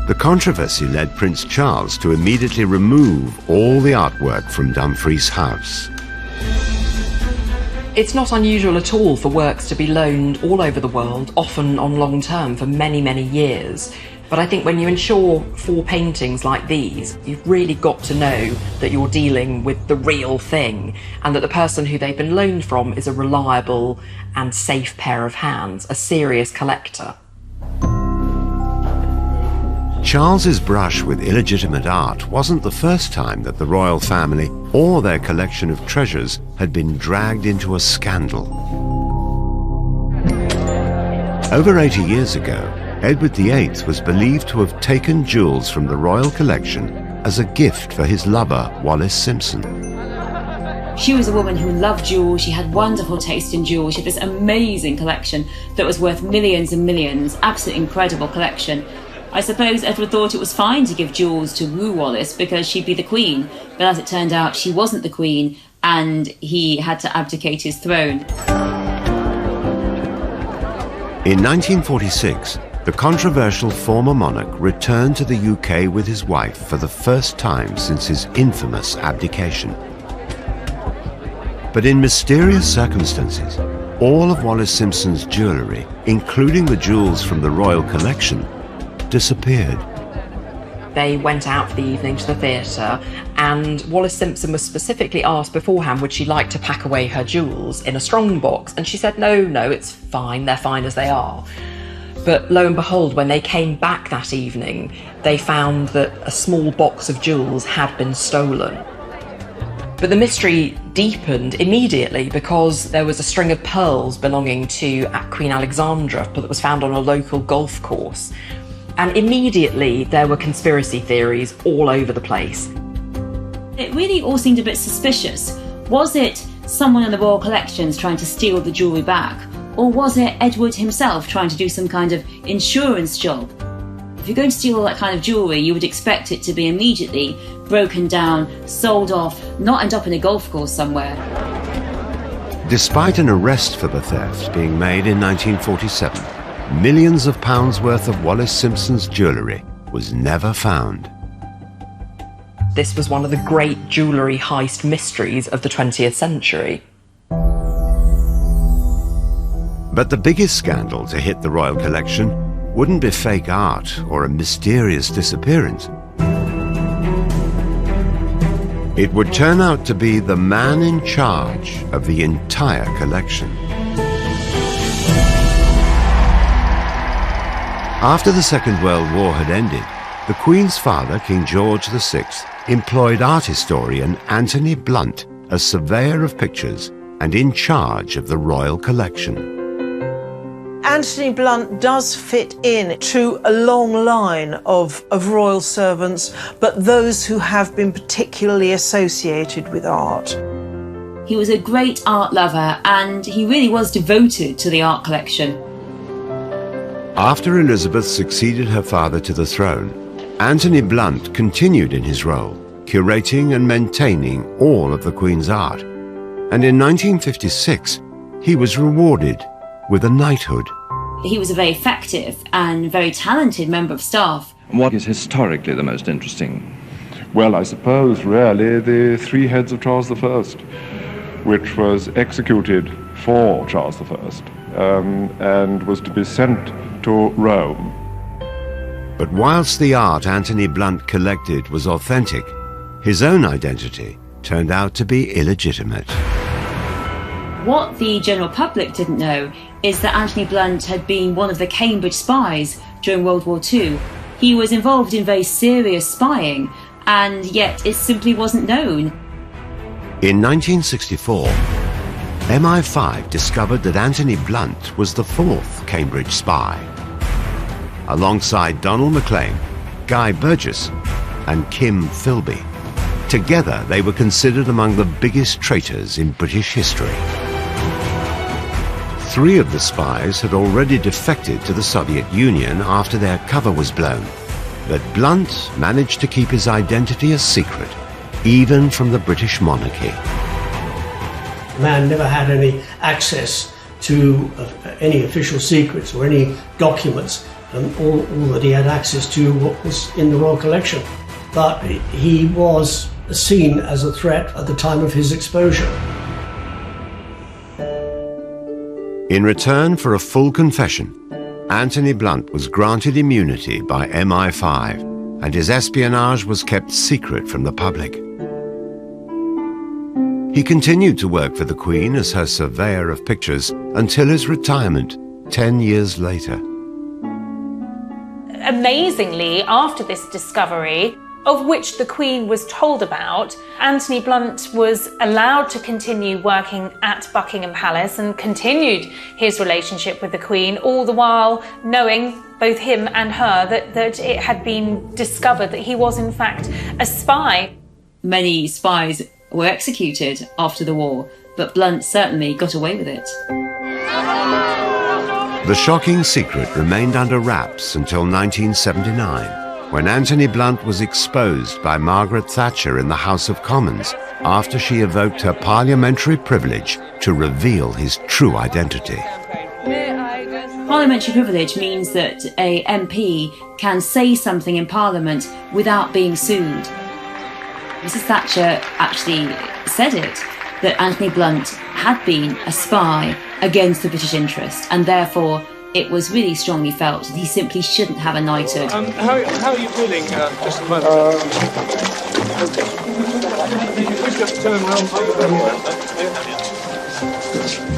The controversy led Prince Charles to immediately remove all the artwork from Dumfries' house. It's not unusual at all for works to be loaned all over the world, often on long term for many, many years. But I think when you insure 4 paintings like these, you've really got to know that you're dealing with the real thing and that the person who they've been loaned from is a reliable and safe pair of hands, a serious collector. Charles's brush with illegitimate art wasn't the first time that the royal family or their collection of treasures had been dragged into a scandal. Over 80 years ago, Edward VIII was believed to have taken jewels from the royal collection as a gift for his lover, Wallis Simpson. She was a woman who loved jewels, she had wonderful taste in jewels, she had this amazing collection that was worth millions and millions, absolutely incredible collection. I suppose Edward thought it was fine to give jewels to woo Wallis because she'd be the queen, but as it turned out, she wasn't the queen and he had to abdicate his throne. In 1946, the controversial former monarch returned to the UK with his wife for the first time since his infamous abdication. But in mysterious circumstances, all of Wallis Simpson's jewellery, including the jewels from the royal collection, disappeared. They went out for the evening to the theatre, and Wallis Simpson was specifically asked beforehand would she like to pack away her jewels in a strong box, and she said no, it's fine, they're fine as they are. But lo and behold, when they came back that evening, they found that a small box of jewels had been stolen. But the mystery deepened immediately because there was a string of pearls belonging to Queen Alexandra that was found on a local golf course. And immediately there were conspiracy theories all over the place. It really all seemed a bit suspicious. Was it someone in the royal collections trying to steal the jewellery back? Or was it Edward himself trying to do some kind of insurance job? If you're going to steal all that kind of jewellery, you would expect it to be immediately broken down, sold off, not end up in a golf course somewhere. Despite an arrest for the theft being made in 1947, millions of pounds worth of Wallis Simpson's jewellery was never found. This was one of the great jewellery heist mysteries of the 20th century. But the biggest scandal to hit the royal collection wouldn't be fake art or a mysterious disappearance. It would turn out to be the man in charge of the entire collection. After the Second World War had ended, the Queen's father, King George VI, employed art historian Anthony Blunt as surveyor of pictures and in charge of the royal collection. Anthony Blunt does fit in to a long line of royal servants, but those who have been particularly associated with art. He was a great art lover and he really was devoted to the art collection. After Elizabeth succeeded her father to the throne, Anthony Blunt continued in his role, curating and maintaining all of the Queen's art. And in 1956, he was rewarded with a knighthood. He was a very effective and very talented member of staff. What is historically the most interesting? Well, I suppose really the three heads of Charles I, which was executed for Charles I and was to be sent to Rome. But whilst the art Anthony Blunt collected was authentic, his own identity turned out to be illegitimate. What the general public didn't know is that Anthony Blunt had been one of the Cambridge spies during World War II. He was involved in very serious spying, and yet it simply wasn't known. In 1964, MI5 discovered that Anthony Blunt was the fourth Cambridge spy. Alongside Donald Maclean, Guy Burgess, and Kim Philby. Together, they were considered among the biggest traitors in British history. 3 of the spies had already defected to the Soviet Union after their cover was blown. But Blunt managed to keep his identity a secret, even from the British monarchy. Man never had any access to any official secrets or any documents, and all that he had access to was in the Royal Collection. But he was seen as a threat at the time of his exposure. In return for a full confession, Anthony Blunt was granted immunity by MI5, and his espionage was kept secret from the public. He continued to work for the Queen as her surveyor of pictures until his retirement 10 years later. Amazingly, after this discovery, of which the Queen was told about, Anthony Blunt was allowed to continue working at Buckingham Palace and continued his relationship with the Queen, all the while knowing, both him and her, that it had been discovered that he was in fact a spy. Many spies were executed after the war, but Blunt certainly got away with it. The shocking secret remained under wraps until 1979, when Anthony Blunt was exposed by Margaret Thatcher in the House of Commons after she evoked her parliamentary privilege to reveal his true identity. Parliamentary privilege means that a MP can say something in Parliament without being sued. Mrs. Thatcher actually said it, that Anthony Blunt had been a spy against the British interest, and therefore it was really strongly felt that he simply shouldn't have a knighthood. How are you feeling just a moment? Just turn around.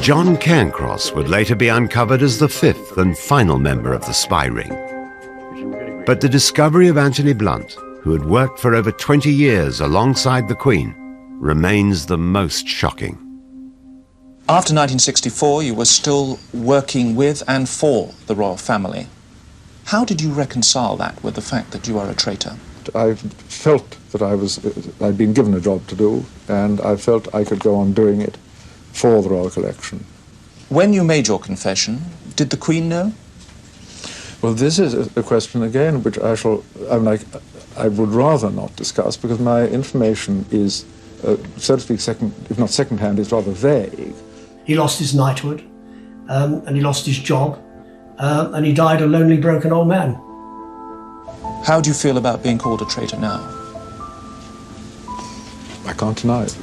John Cairncross would later be uncovered as the 5th and final member of the spy ring. But the discovery of Anthony Blunt, who had worked for over 20 years alongside the Queen, remains the most shocking. After 1964, you were still working with and for the royal family. How did you reconcile that with the fact that you are a traitor? I felt that I'd been given a job to do, and I felt I could go on doing it for the Royal Collection. When you made your confession, did the Queen know? Well, this is a question again which I would rather not discuss, because my information is, so to speak, if not second-hand, is rather vague. He lost his knighthood, and he lost his job, and he died a lonely, broken old man. How do you feel about being called a traitor now? I can't deny it.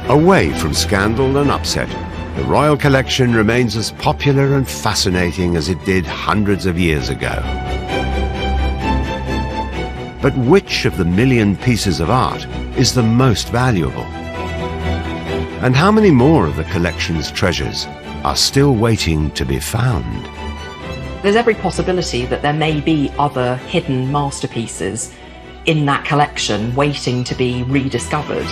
Away from scandal and upset, the Royal Collection remains as popular and fascinating as it did hundreds of years ago. But which of the million pieces of art is the most valuable? And how many more of the collection's treasures are still waiting to be found? There's every possibility that there may be other hidden masterpieces in that collection waiting to be rediscovered.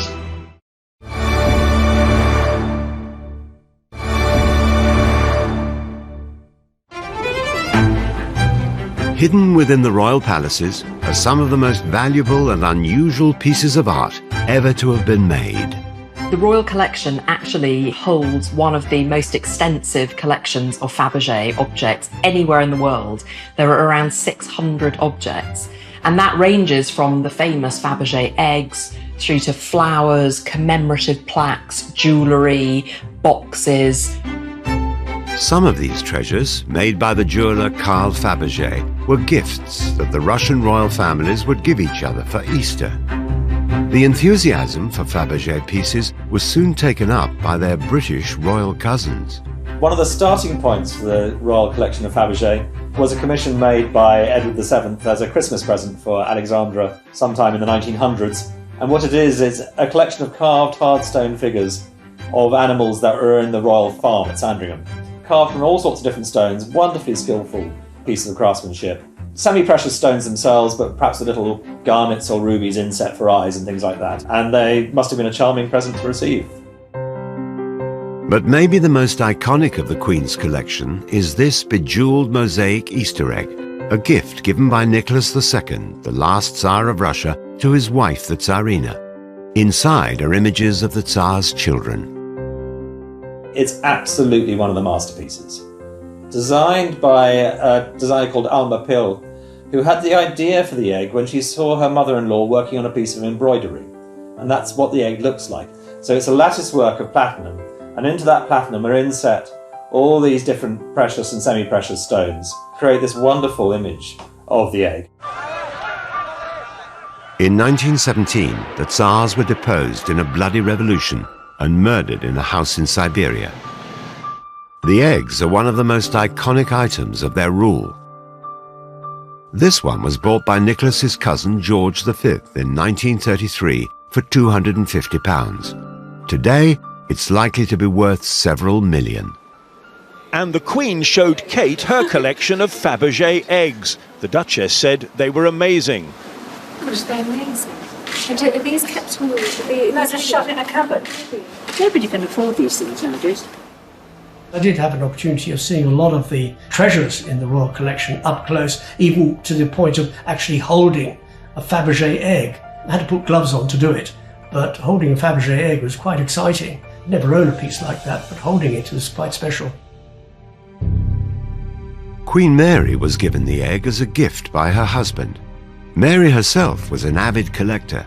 Hidden within the royal palaces are some of the most valuable and unusual pieces of art ever to have been made. The Royal Collection actually holds one of the most extensive collections of Faberge objects anywhere in the world. There are around 600 objects, And that ranges from the famous Faberge eggs through to flowers, commemorative plaques, jewellery, boxes. Some of these treasures, made by the jeweller Carl Faberge, were gifts that the Russian royal families would give each other for Easter. The enthusiasm for Faberge pieces was soon taken up by their British royal cousins. One of the starting points for the royal collection of Faberge was a commission made by Edward VII as a Christmas present for Alexandra sometime in the 1900s. And what it is a collection of carved hard stone figures of animals that were in the royal farm at Sandringham. Carved from all sorts of different stones, wonderfully skillful pieces of craftsmanship. Semi-precious stones themselves, but perhaps with little garnets or rubies inset for eyes and things like that. And they must have been a charming present to receive. But maybe the most iconic of the Queen's collection is this bejeweled mosaic Easter egg, a gift given by Nicholas II, the last Tsar of Russia, to his wife, the Tsarina. Inside are images of the Tsar's children. It's absolutely one of the masterpieces. Designed by a designer called Alma Pill, who had the idea for the egg when she saw her mother-in-law working on a piece of embroidery. And that's what the egg looks like. So it's a lattice work of platinum, and into that platinum are inset all these different precious and semi-precious stones, create this wonderful image of the egg. In 1917, the Tsars were deposed in a bloody revolution and murdered in a house in Siberia. The eggs are one of the most iconic items of their rule. This one was bought by Nicholas's cousin George V in 1933 for £250. Today, it's likely to be worth several million. And the Queen showed Kate her collection of Faberge eggs. The Duchess said they were amazing. Gosh, they're amazing. And are these kept all? They're just shut in a cupboard. Nobody can afford these things nowadays. I did have an opportunity of seeing a lot of the treasures in the royal collection up close, even to the point of actually holding a Faberge egg. I had to put gloves on to do it, but holding a Faberge egg was quite exciting. Never owned a piece like that, but holding it was quite special. Queen Mary was given the egg as a gift by her husband. Mary herself was an avid collector.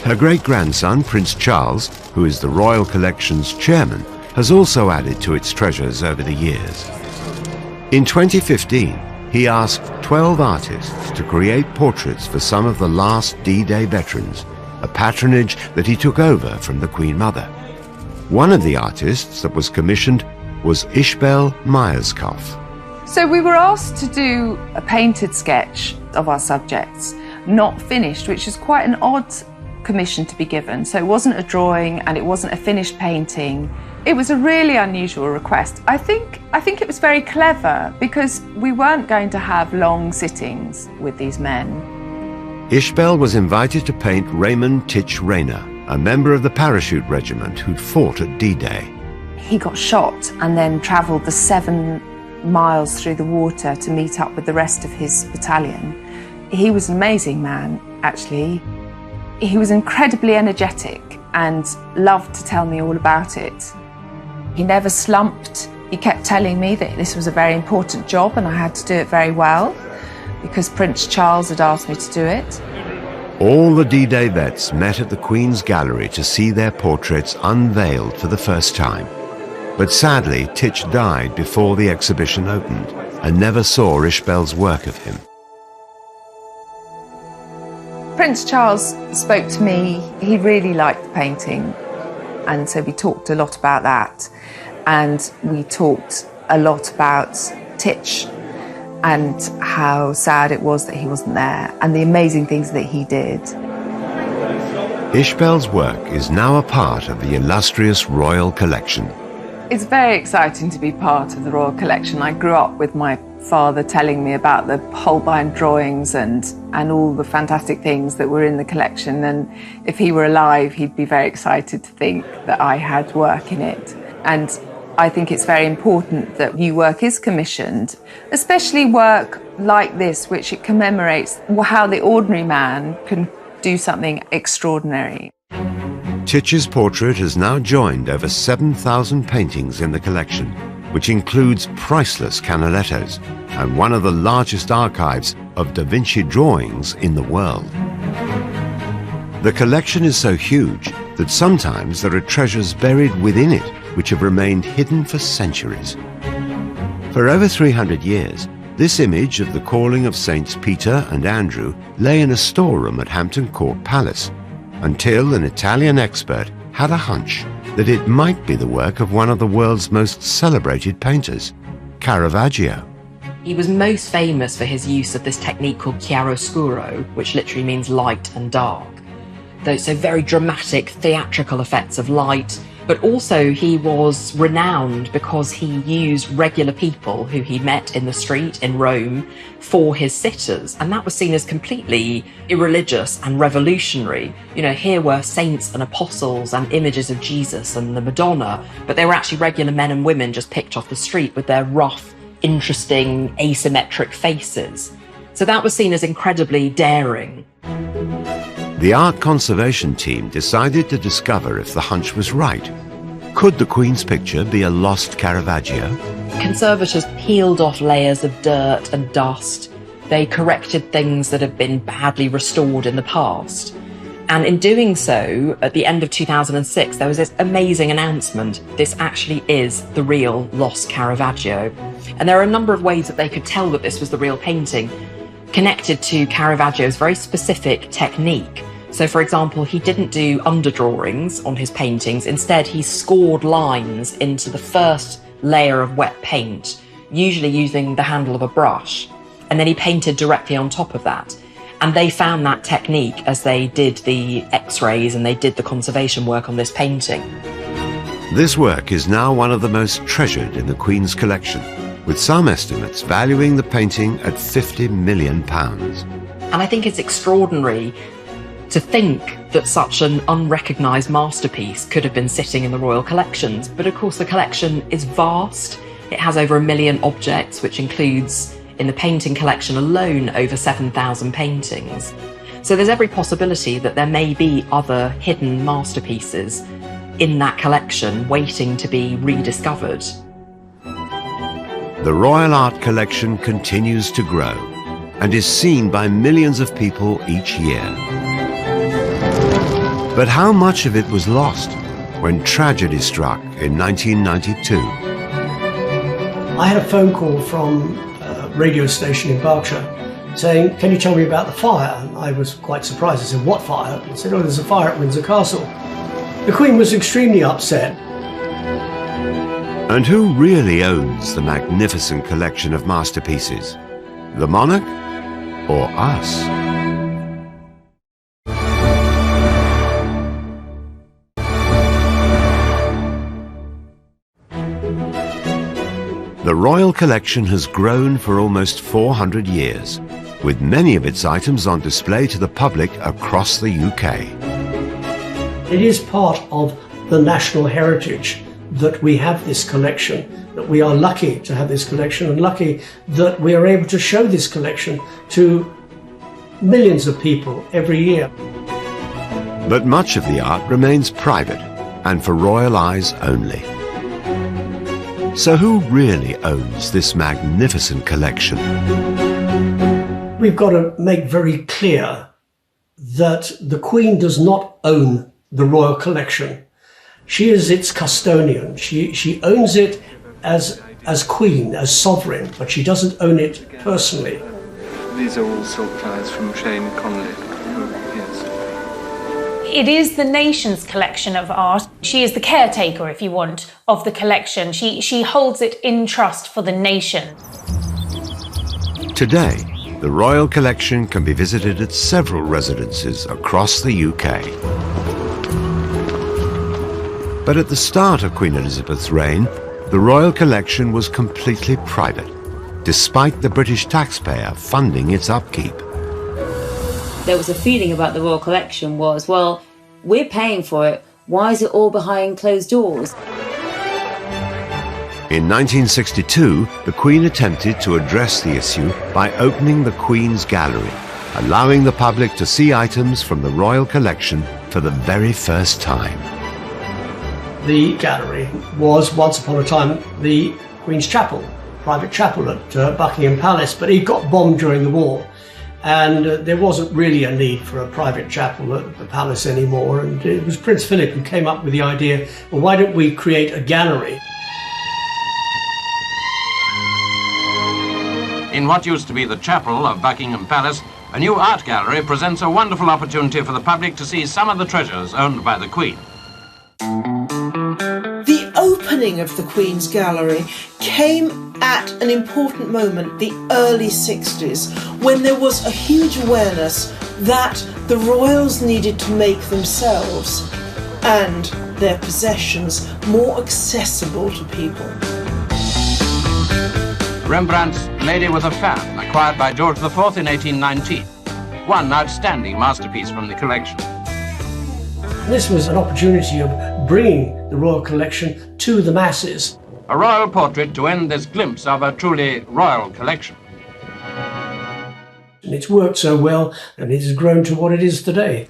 Her great-grandson, Prince Charles, who is the Royal Collection's chairman, has also added to its treasures over the years. In 2015, he asked 12 artists to create portraits for some of the last D-Day veterans, a patronage that he took over from the Queen Mother. One of the artists that was commissioned was Ishbel Myerscough. So we were asked to do a painted sketch of our subjects, not finished, which is quite an odd commission to be given. So it wasn't a drawing and it wasn't a finished painting. It was a really unusual request. I think it was very clever because we weren't going to have long sittings with these men. Ishbel was invited to paint Raymond Titch Rayner, a member of the parachute regiment who'd fought at D-Day. He got shot and then travelled the 7 miles through the water to meet up with the rest of his battalion. He was an amazing man, actually. He was incredibly energetic and loved to tell me all about it. He never slumped. He kept telling me that this was a very important job and I had to do it very well because Prince Charles had asked me to do it. All the D-Day vets met at the Queen's Gallery to see their portraits unveiled for the first time. But sadly, Titch died before the exhibition opened and never saw Ishbel's work of him. Prince Charles spoke to me. He really liked the painting, and so we talked a lot about that. And we talked a lot about Titch and how sad it was that he wasn't there and the amazing things that he did. Ishbel's work is now a part of the illustrious Royal Collection. It's very exciting to be part of the Royal Collection. I grew up with my father telling me about the Holbein drawings and all the fantastic things that were in the collection, and if he were alive he'd be very excited to think that I had work in it. And I think it's very important that new work is commissioned, especially work like this, which it commemorates how the ordinary man can do something extraordinary. Titch's portrait has now joined over 7,000 paintings in the collection. which includes priceless Canalettos and one of the largest archives of Da Vinci drawings in the world. The collection is so huge that sometimes there are treasures buried within it which have remained hidden for centuries. For over 300 years, this image of the calling of Saints Peter and Andrew lay in a storeroom at Hampton Court Palace, until an Italian expert had a hunch that it might be the work of one of the world's most celebrated painters, Caravaggio. He was most famous for his use of this technique called chiaroscuro, which literally means light and dark. So very dramatic, theatrical effects of light, but also he was renowned because he used regular people who he met in the street in Rome for his sitters, and that was seen as completely irreligious and revolutionary. You know, here were saints and apostles and images of Jesus and the Madonna, but they were actually regular men and women just picked off the street with their rough, interesting, asymmetric faces. So that was seen as incredibly daring. The art conservation team decided to discover if the hunch was right. Could the Queen's picture be a lost Caravaggio? Conservators peeled off layers of dirt and dust. They corrected things that had been badly restored in the past. And in doing so, at the end of 2006, there was this amazing announcement. This actually is the real lost Caravaggio. And there are a number of ways that they could tell that this was the real painting, connected to Caravaggio's very specific technique. So, for example, he didn't do underdrawings on his paintings. Instead, he scored lines into the first layer of wet paint, usually using the handle of a brush. And then he painted directly on top of that. And they found that technique as they did the X-rays and they did the conservation work on this painting. This work is now one of the most treasured in the Queen's collection, with some estimates valuing the painting at £50 million. And I think it's extraordinary to think that such an unrecognised masterpiece could have been sitting in the royal collections. But of course the collection is vast. It has over 1 million objects, which includes, in the painting collection alone, over 7,000 paintings. So there's every possibility that there may be other hidden masterpieces in that collection waiting to be rediscovered. The Royal Art Collection continues to grow and is seen by millions of people each year. But how much of it was lost when tragedy struck in 1992? I had a phone call from a radio station in Berkshire saying, "Can you tell me about the fire?" And I was quite surprised. I said, "What fire?" I said, "Oh, there's a fire at Windsor Castle." The Queen was extremely upset. And who really owns the magnificent collection of masterpieces? The monarch or us? The Royal Collection has grown for almost 400 years, with many of its items on display to the public across the UK. It is part of the national heritage that we have this collection, that we are lucky to have this collection and lucky that we are able to show this collection to millions of people every year. But much of the art remains private and for royal eyes only. So who really owns this magnificent collection? We've got to make very clear that the Queen does not own the Royal Collection. She is its custodian. She owns it as Queen, as sovereign, but she doesn't own it personally. These are all silk ties from Shane Connolly. Yes. It is the nation's collection of art. She is the caretaker, if you want, of the collection. She holds it in trust for the nation. Today, the Royal Collection can be visited at several residences across the UK. But at the start of Queen Elizabeth's reign, the Royal Collection was completely private, despite the British taxpayer funding its upkeep. There was a feeling about the Royal Collection was, well, we're paying for it, why is it all behind closed doors? In 1962, the Queen attempted to address the issue by opening the Queen's Gallery, allowing the public to see items from the Royal Collection for the very first time. The gallery was, once upon a time, the Queen's Chapel, private chapel at Buckingham Palace, but it got bombed during the war. And there wasn't really a need for a private chapel at the palace anymore. And it was Prince Philip who came up with the idea, well, why don't we create a gallery? In what used to be the chapel of Buckingham Palace, a new art gallery presents a wonderful opportunity for the public to see some of the treasures owned by the Queen. The opening of the Queen's Gallery came at an important moment, the early 60s, when there was a huge awareness that the royals needed to make themselves and their possessions more accessible to people. Rembrandt's Lady with a Fan, acquired by George IV in 1819. One outstanding masterpiece from the collection. This was an opportunity of bringing the royal collection to the masses. A royal portrait to end this glimpse of a truly royal collection. And it's worked so well, and it has grown to what it is today.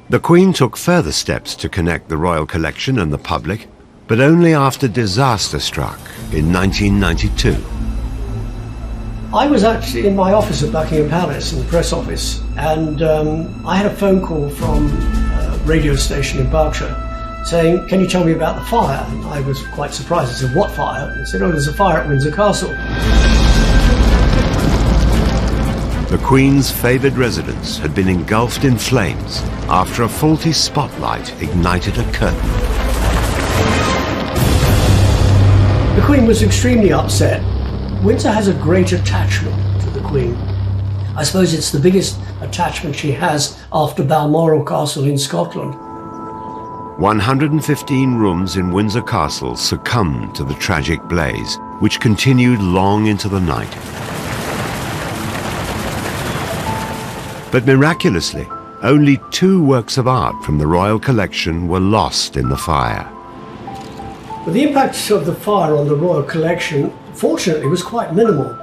The Queen took further steps to connect the royal collection and the public, but only after disaster struck in 1992. I was actually in my office at Buckingham Palace, in the press office, and I had a phone call from a radio station in Berkshire saying, can you tell me about the fire? And I was quite surprised. I said, what fire? And they said, oh, there's a fire at Windsor Castle. The Queen's favoured residence had been engulfed in flames after a faulty spotlight ignited a curtain. The Queen was extremely upset. Windsor has a great attachment to the Queen. I suppose it's the biggest attachment she has after Balmoral Castle in Scotland. 115 rooms in Windsor Castle succumbed to the tragic blaze, which continued long into the night. But miraculously, only 2 works of art from the royal collection were lost in the fire. But the impact of the fire on the royal collection, fortunately, was quite minimal.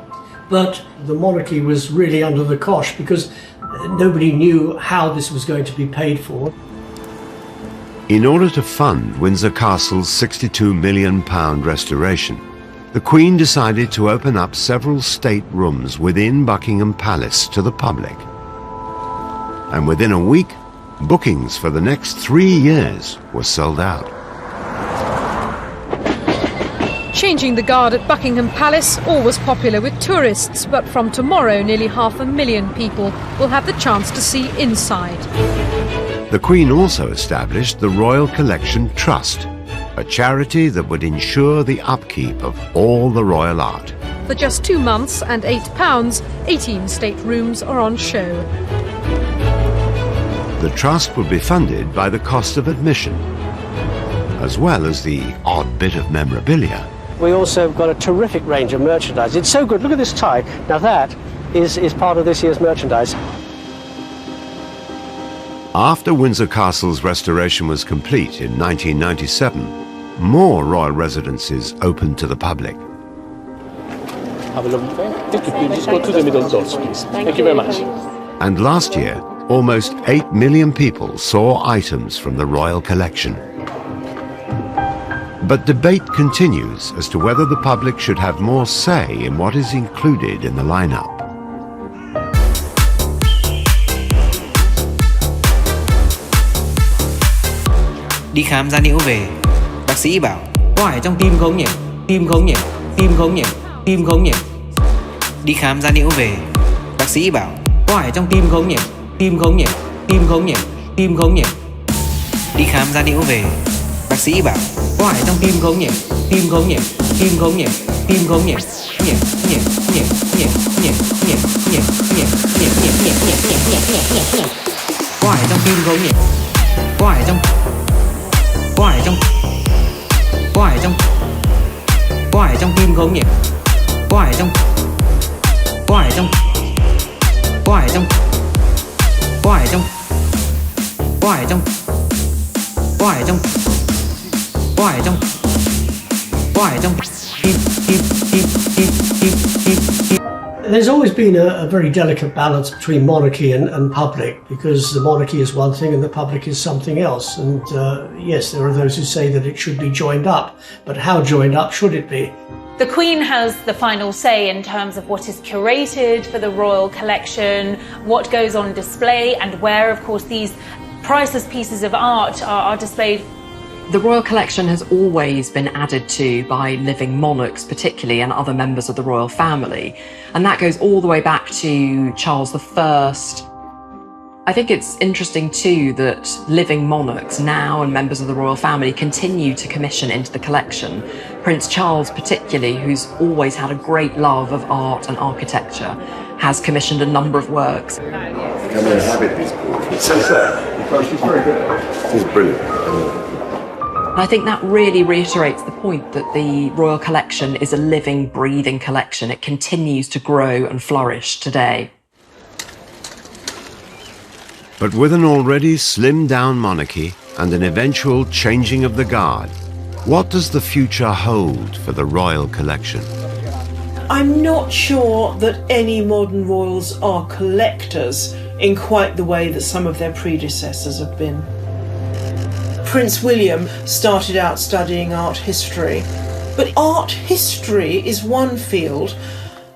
But the monarchy was really under the cosh because nobody knew how this was going to be paid for. In order to fund Windsor Castle's £62 million restoration, the Queen decided to open up several state rooms within Buckingham Palace to the public. And within a week, bookings for the next 3 years were sold out. Changing the guard at Buckingham Palace, always popular with tourists, but from tomorrow nearly 500,000 people will have the chance to see inside. The Queen also established the Royal Collection Trust, a charity that would ensure the upkeep of all the royal art. For just 2 months and £8, 18 state rooms are on show. The trust would be funded by the cost of admission, as well as the odd bit of memorabilia. We also have got a terrific range of merchandise. It's so good. Look at this tie. Now that is part of this year's merchandise. After Windsor Castle's restoration was complete in 1997, more royal residences opened to the public. Have a lovely day. Thank you. Just go to the middle doors, please. Thank you very much. And last year, almost 8 million people saw items from the royal collection. But debate continues as to whether the public should have more say in what is included in the lineup. Đi khám da liễu về, bác sĩ bảo có phải trong tim không nhỉ? Tim không nhỉ? Tim không nhỉ? Tim không nhỉ? Đi khám da liễu về, bác sĩ bảo có phải trong tim không nhỉ? Tim không nhỉ? Tim không nhỉ? Tim không nhỉ? Đi khám da liễu về, bác sĩ bảo có phải trong tim không nhỉ? Tim không nhỉ? Tim không nhỉ? Tim không nhỉ? Nhỉ nhỉ nhỉ nhỉ nhỉ nhỉ nhỉ nhỉ nhỉ nhỉ nhỉ nhỉ nhỉ nhỉ. Có phải trong tim không nhỉ? Có phải trong tim không nhỉ? Có phải trong There's always been a very delicate balance between monarchy and public, because the monarchy is one thing and the public is something else. And yes, there are those who say that it should be joined up, but how joined up should it be? The Queen has the final say in terms of what is curated for the royal collection, what goes on display, and where, of course, these priceless pieces of art are displayed. The royal collection has always been added to by living monarchs particularly, and other members of the royal family, and that goes all the way back to Charles I. I think it's interesting too that living monarchs now and members of the royal family continue to commission into the collection. Prince Charles particularly, who's always had a great love of art and architecture, has commissioned a number of works. Come and inhabit these portraits. She's very good. She's brilliant. I think that really reiterates the point that the royal collection is a living, breathing collection. It continues to grow and flourish today. But with an already slimmed-down monarchy and an eventual changing of the guard, what does the future hold for the royal collection? I'm not sure that any modern royals are collectors in quite the way that some of their predecessors have been. Prince William started out studying art history, but art history is one field.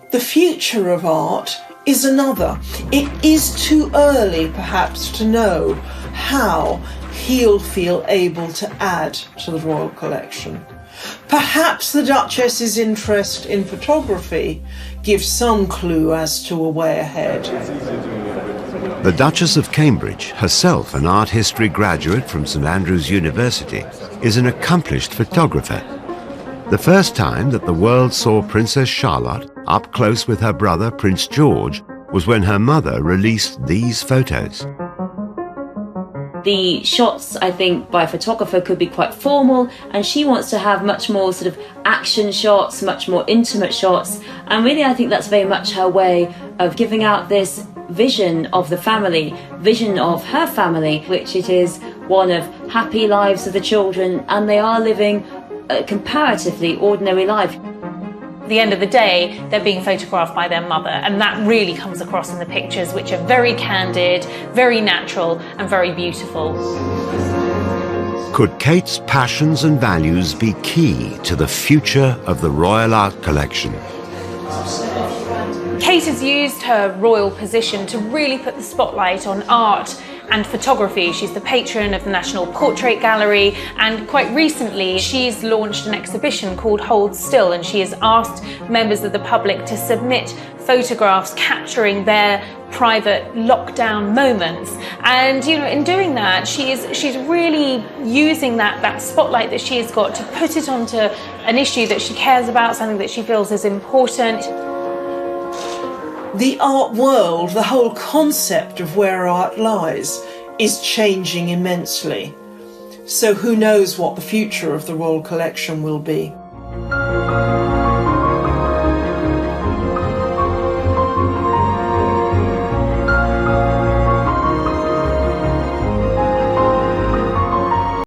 The future of art is another. It is too early, perhaps, to know how he'll feel able to add to the royal collection. Perhaps the Duchess's interest in photography gives some clue as to a way ahead. The Duchess of Cambridge, herself an art history graduate from St Andrews University, is an accomplished photographer. The first time that the world saw Princess Charlotte up close with her brother Prince George was when her mother released these photos. The shots, I think, by a photographer could be quite formal, and she wants to have much more sort of action shots, much more intimate shots, and really I think that's very much her way of giving out this vision of the family, vision of her family, which it is one of happy lives of the children, and they are living a comparatively ordinary life. At the end of the day, they're being photographed by their mother, and that really comes across in the pictures, which are very candid, very natural, and very beautiful. Could Kate's passions and values be key to the future of the Royal Art Collection? Kate has used her royal position to really put the spotlight on art and photography. She's the patron of the National Portrait Gallery, and quite recently she's launched an exhibition called Hold Still, and she has asked members of the public to submit photographs capturing their private lockdown moments. And in doing that, she's really using that spotlight that she has got to put it onto an issue that she cares about, something that she feels is important. The art world, the whole concept of where art lies, is changing immensely. So who knows what the future of the Royal Collection will be.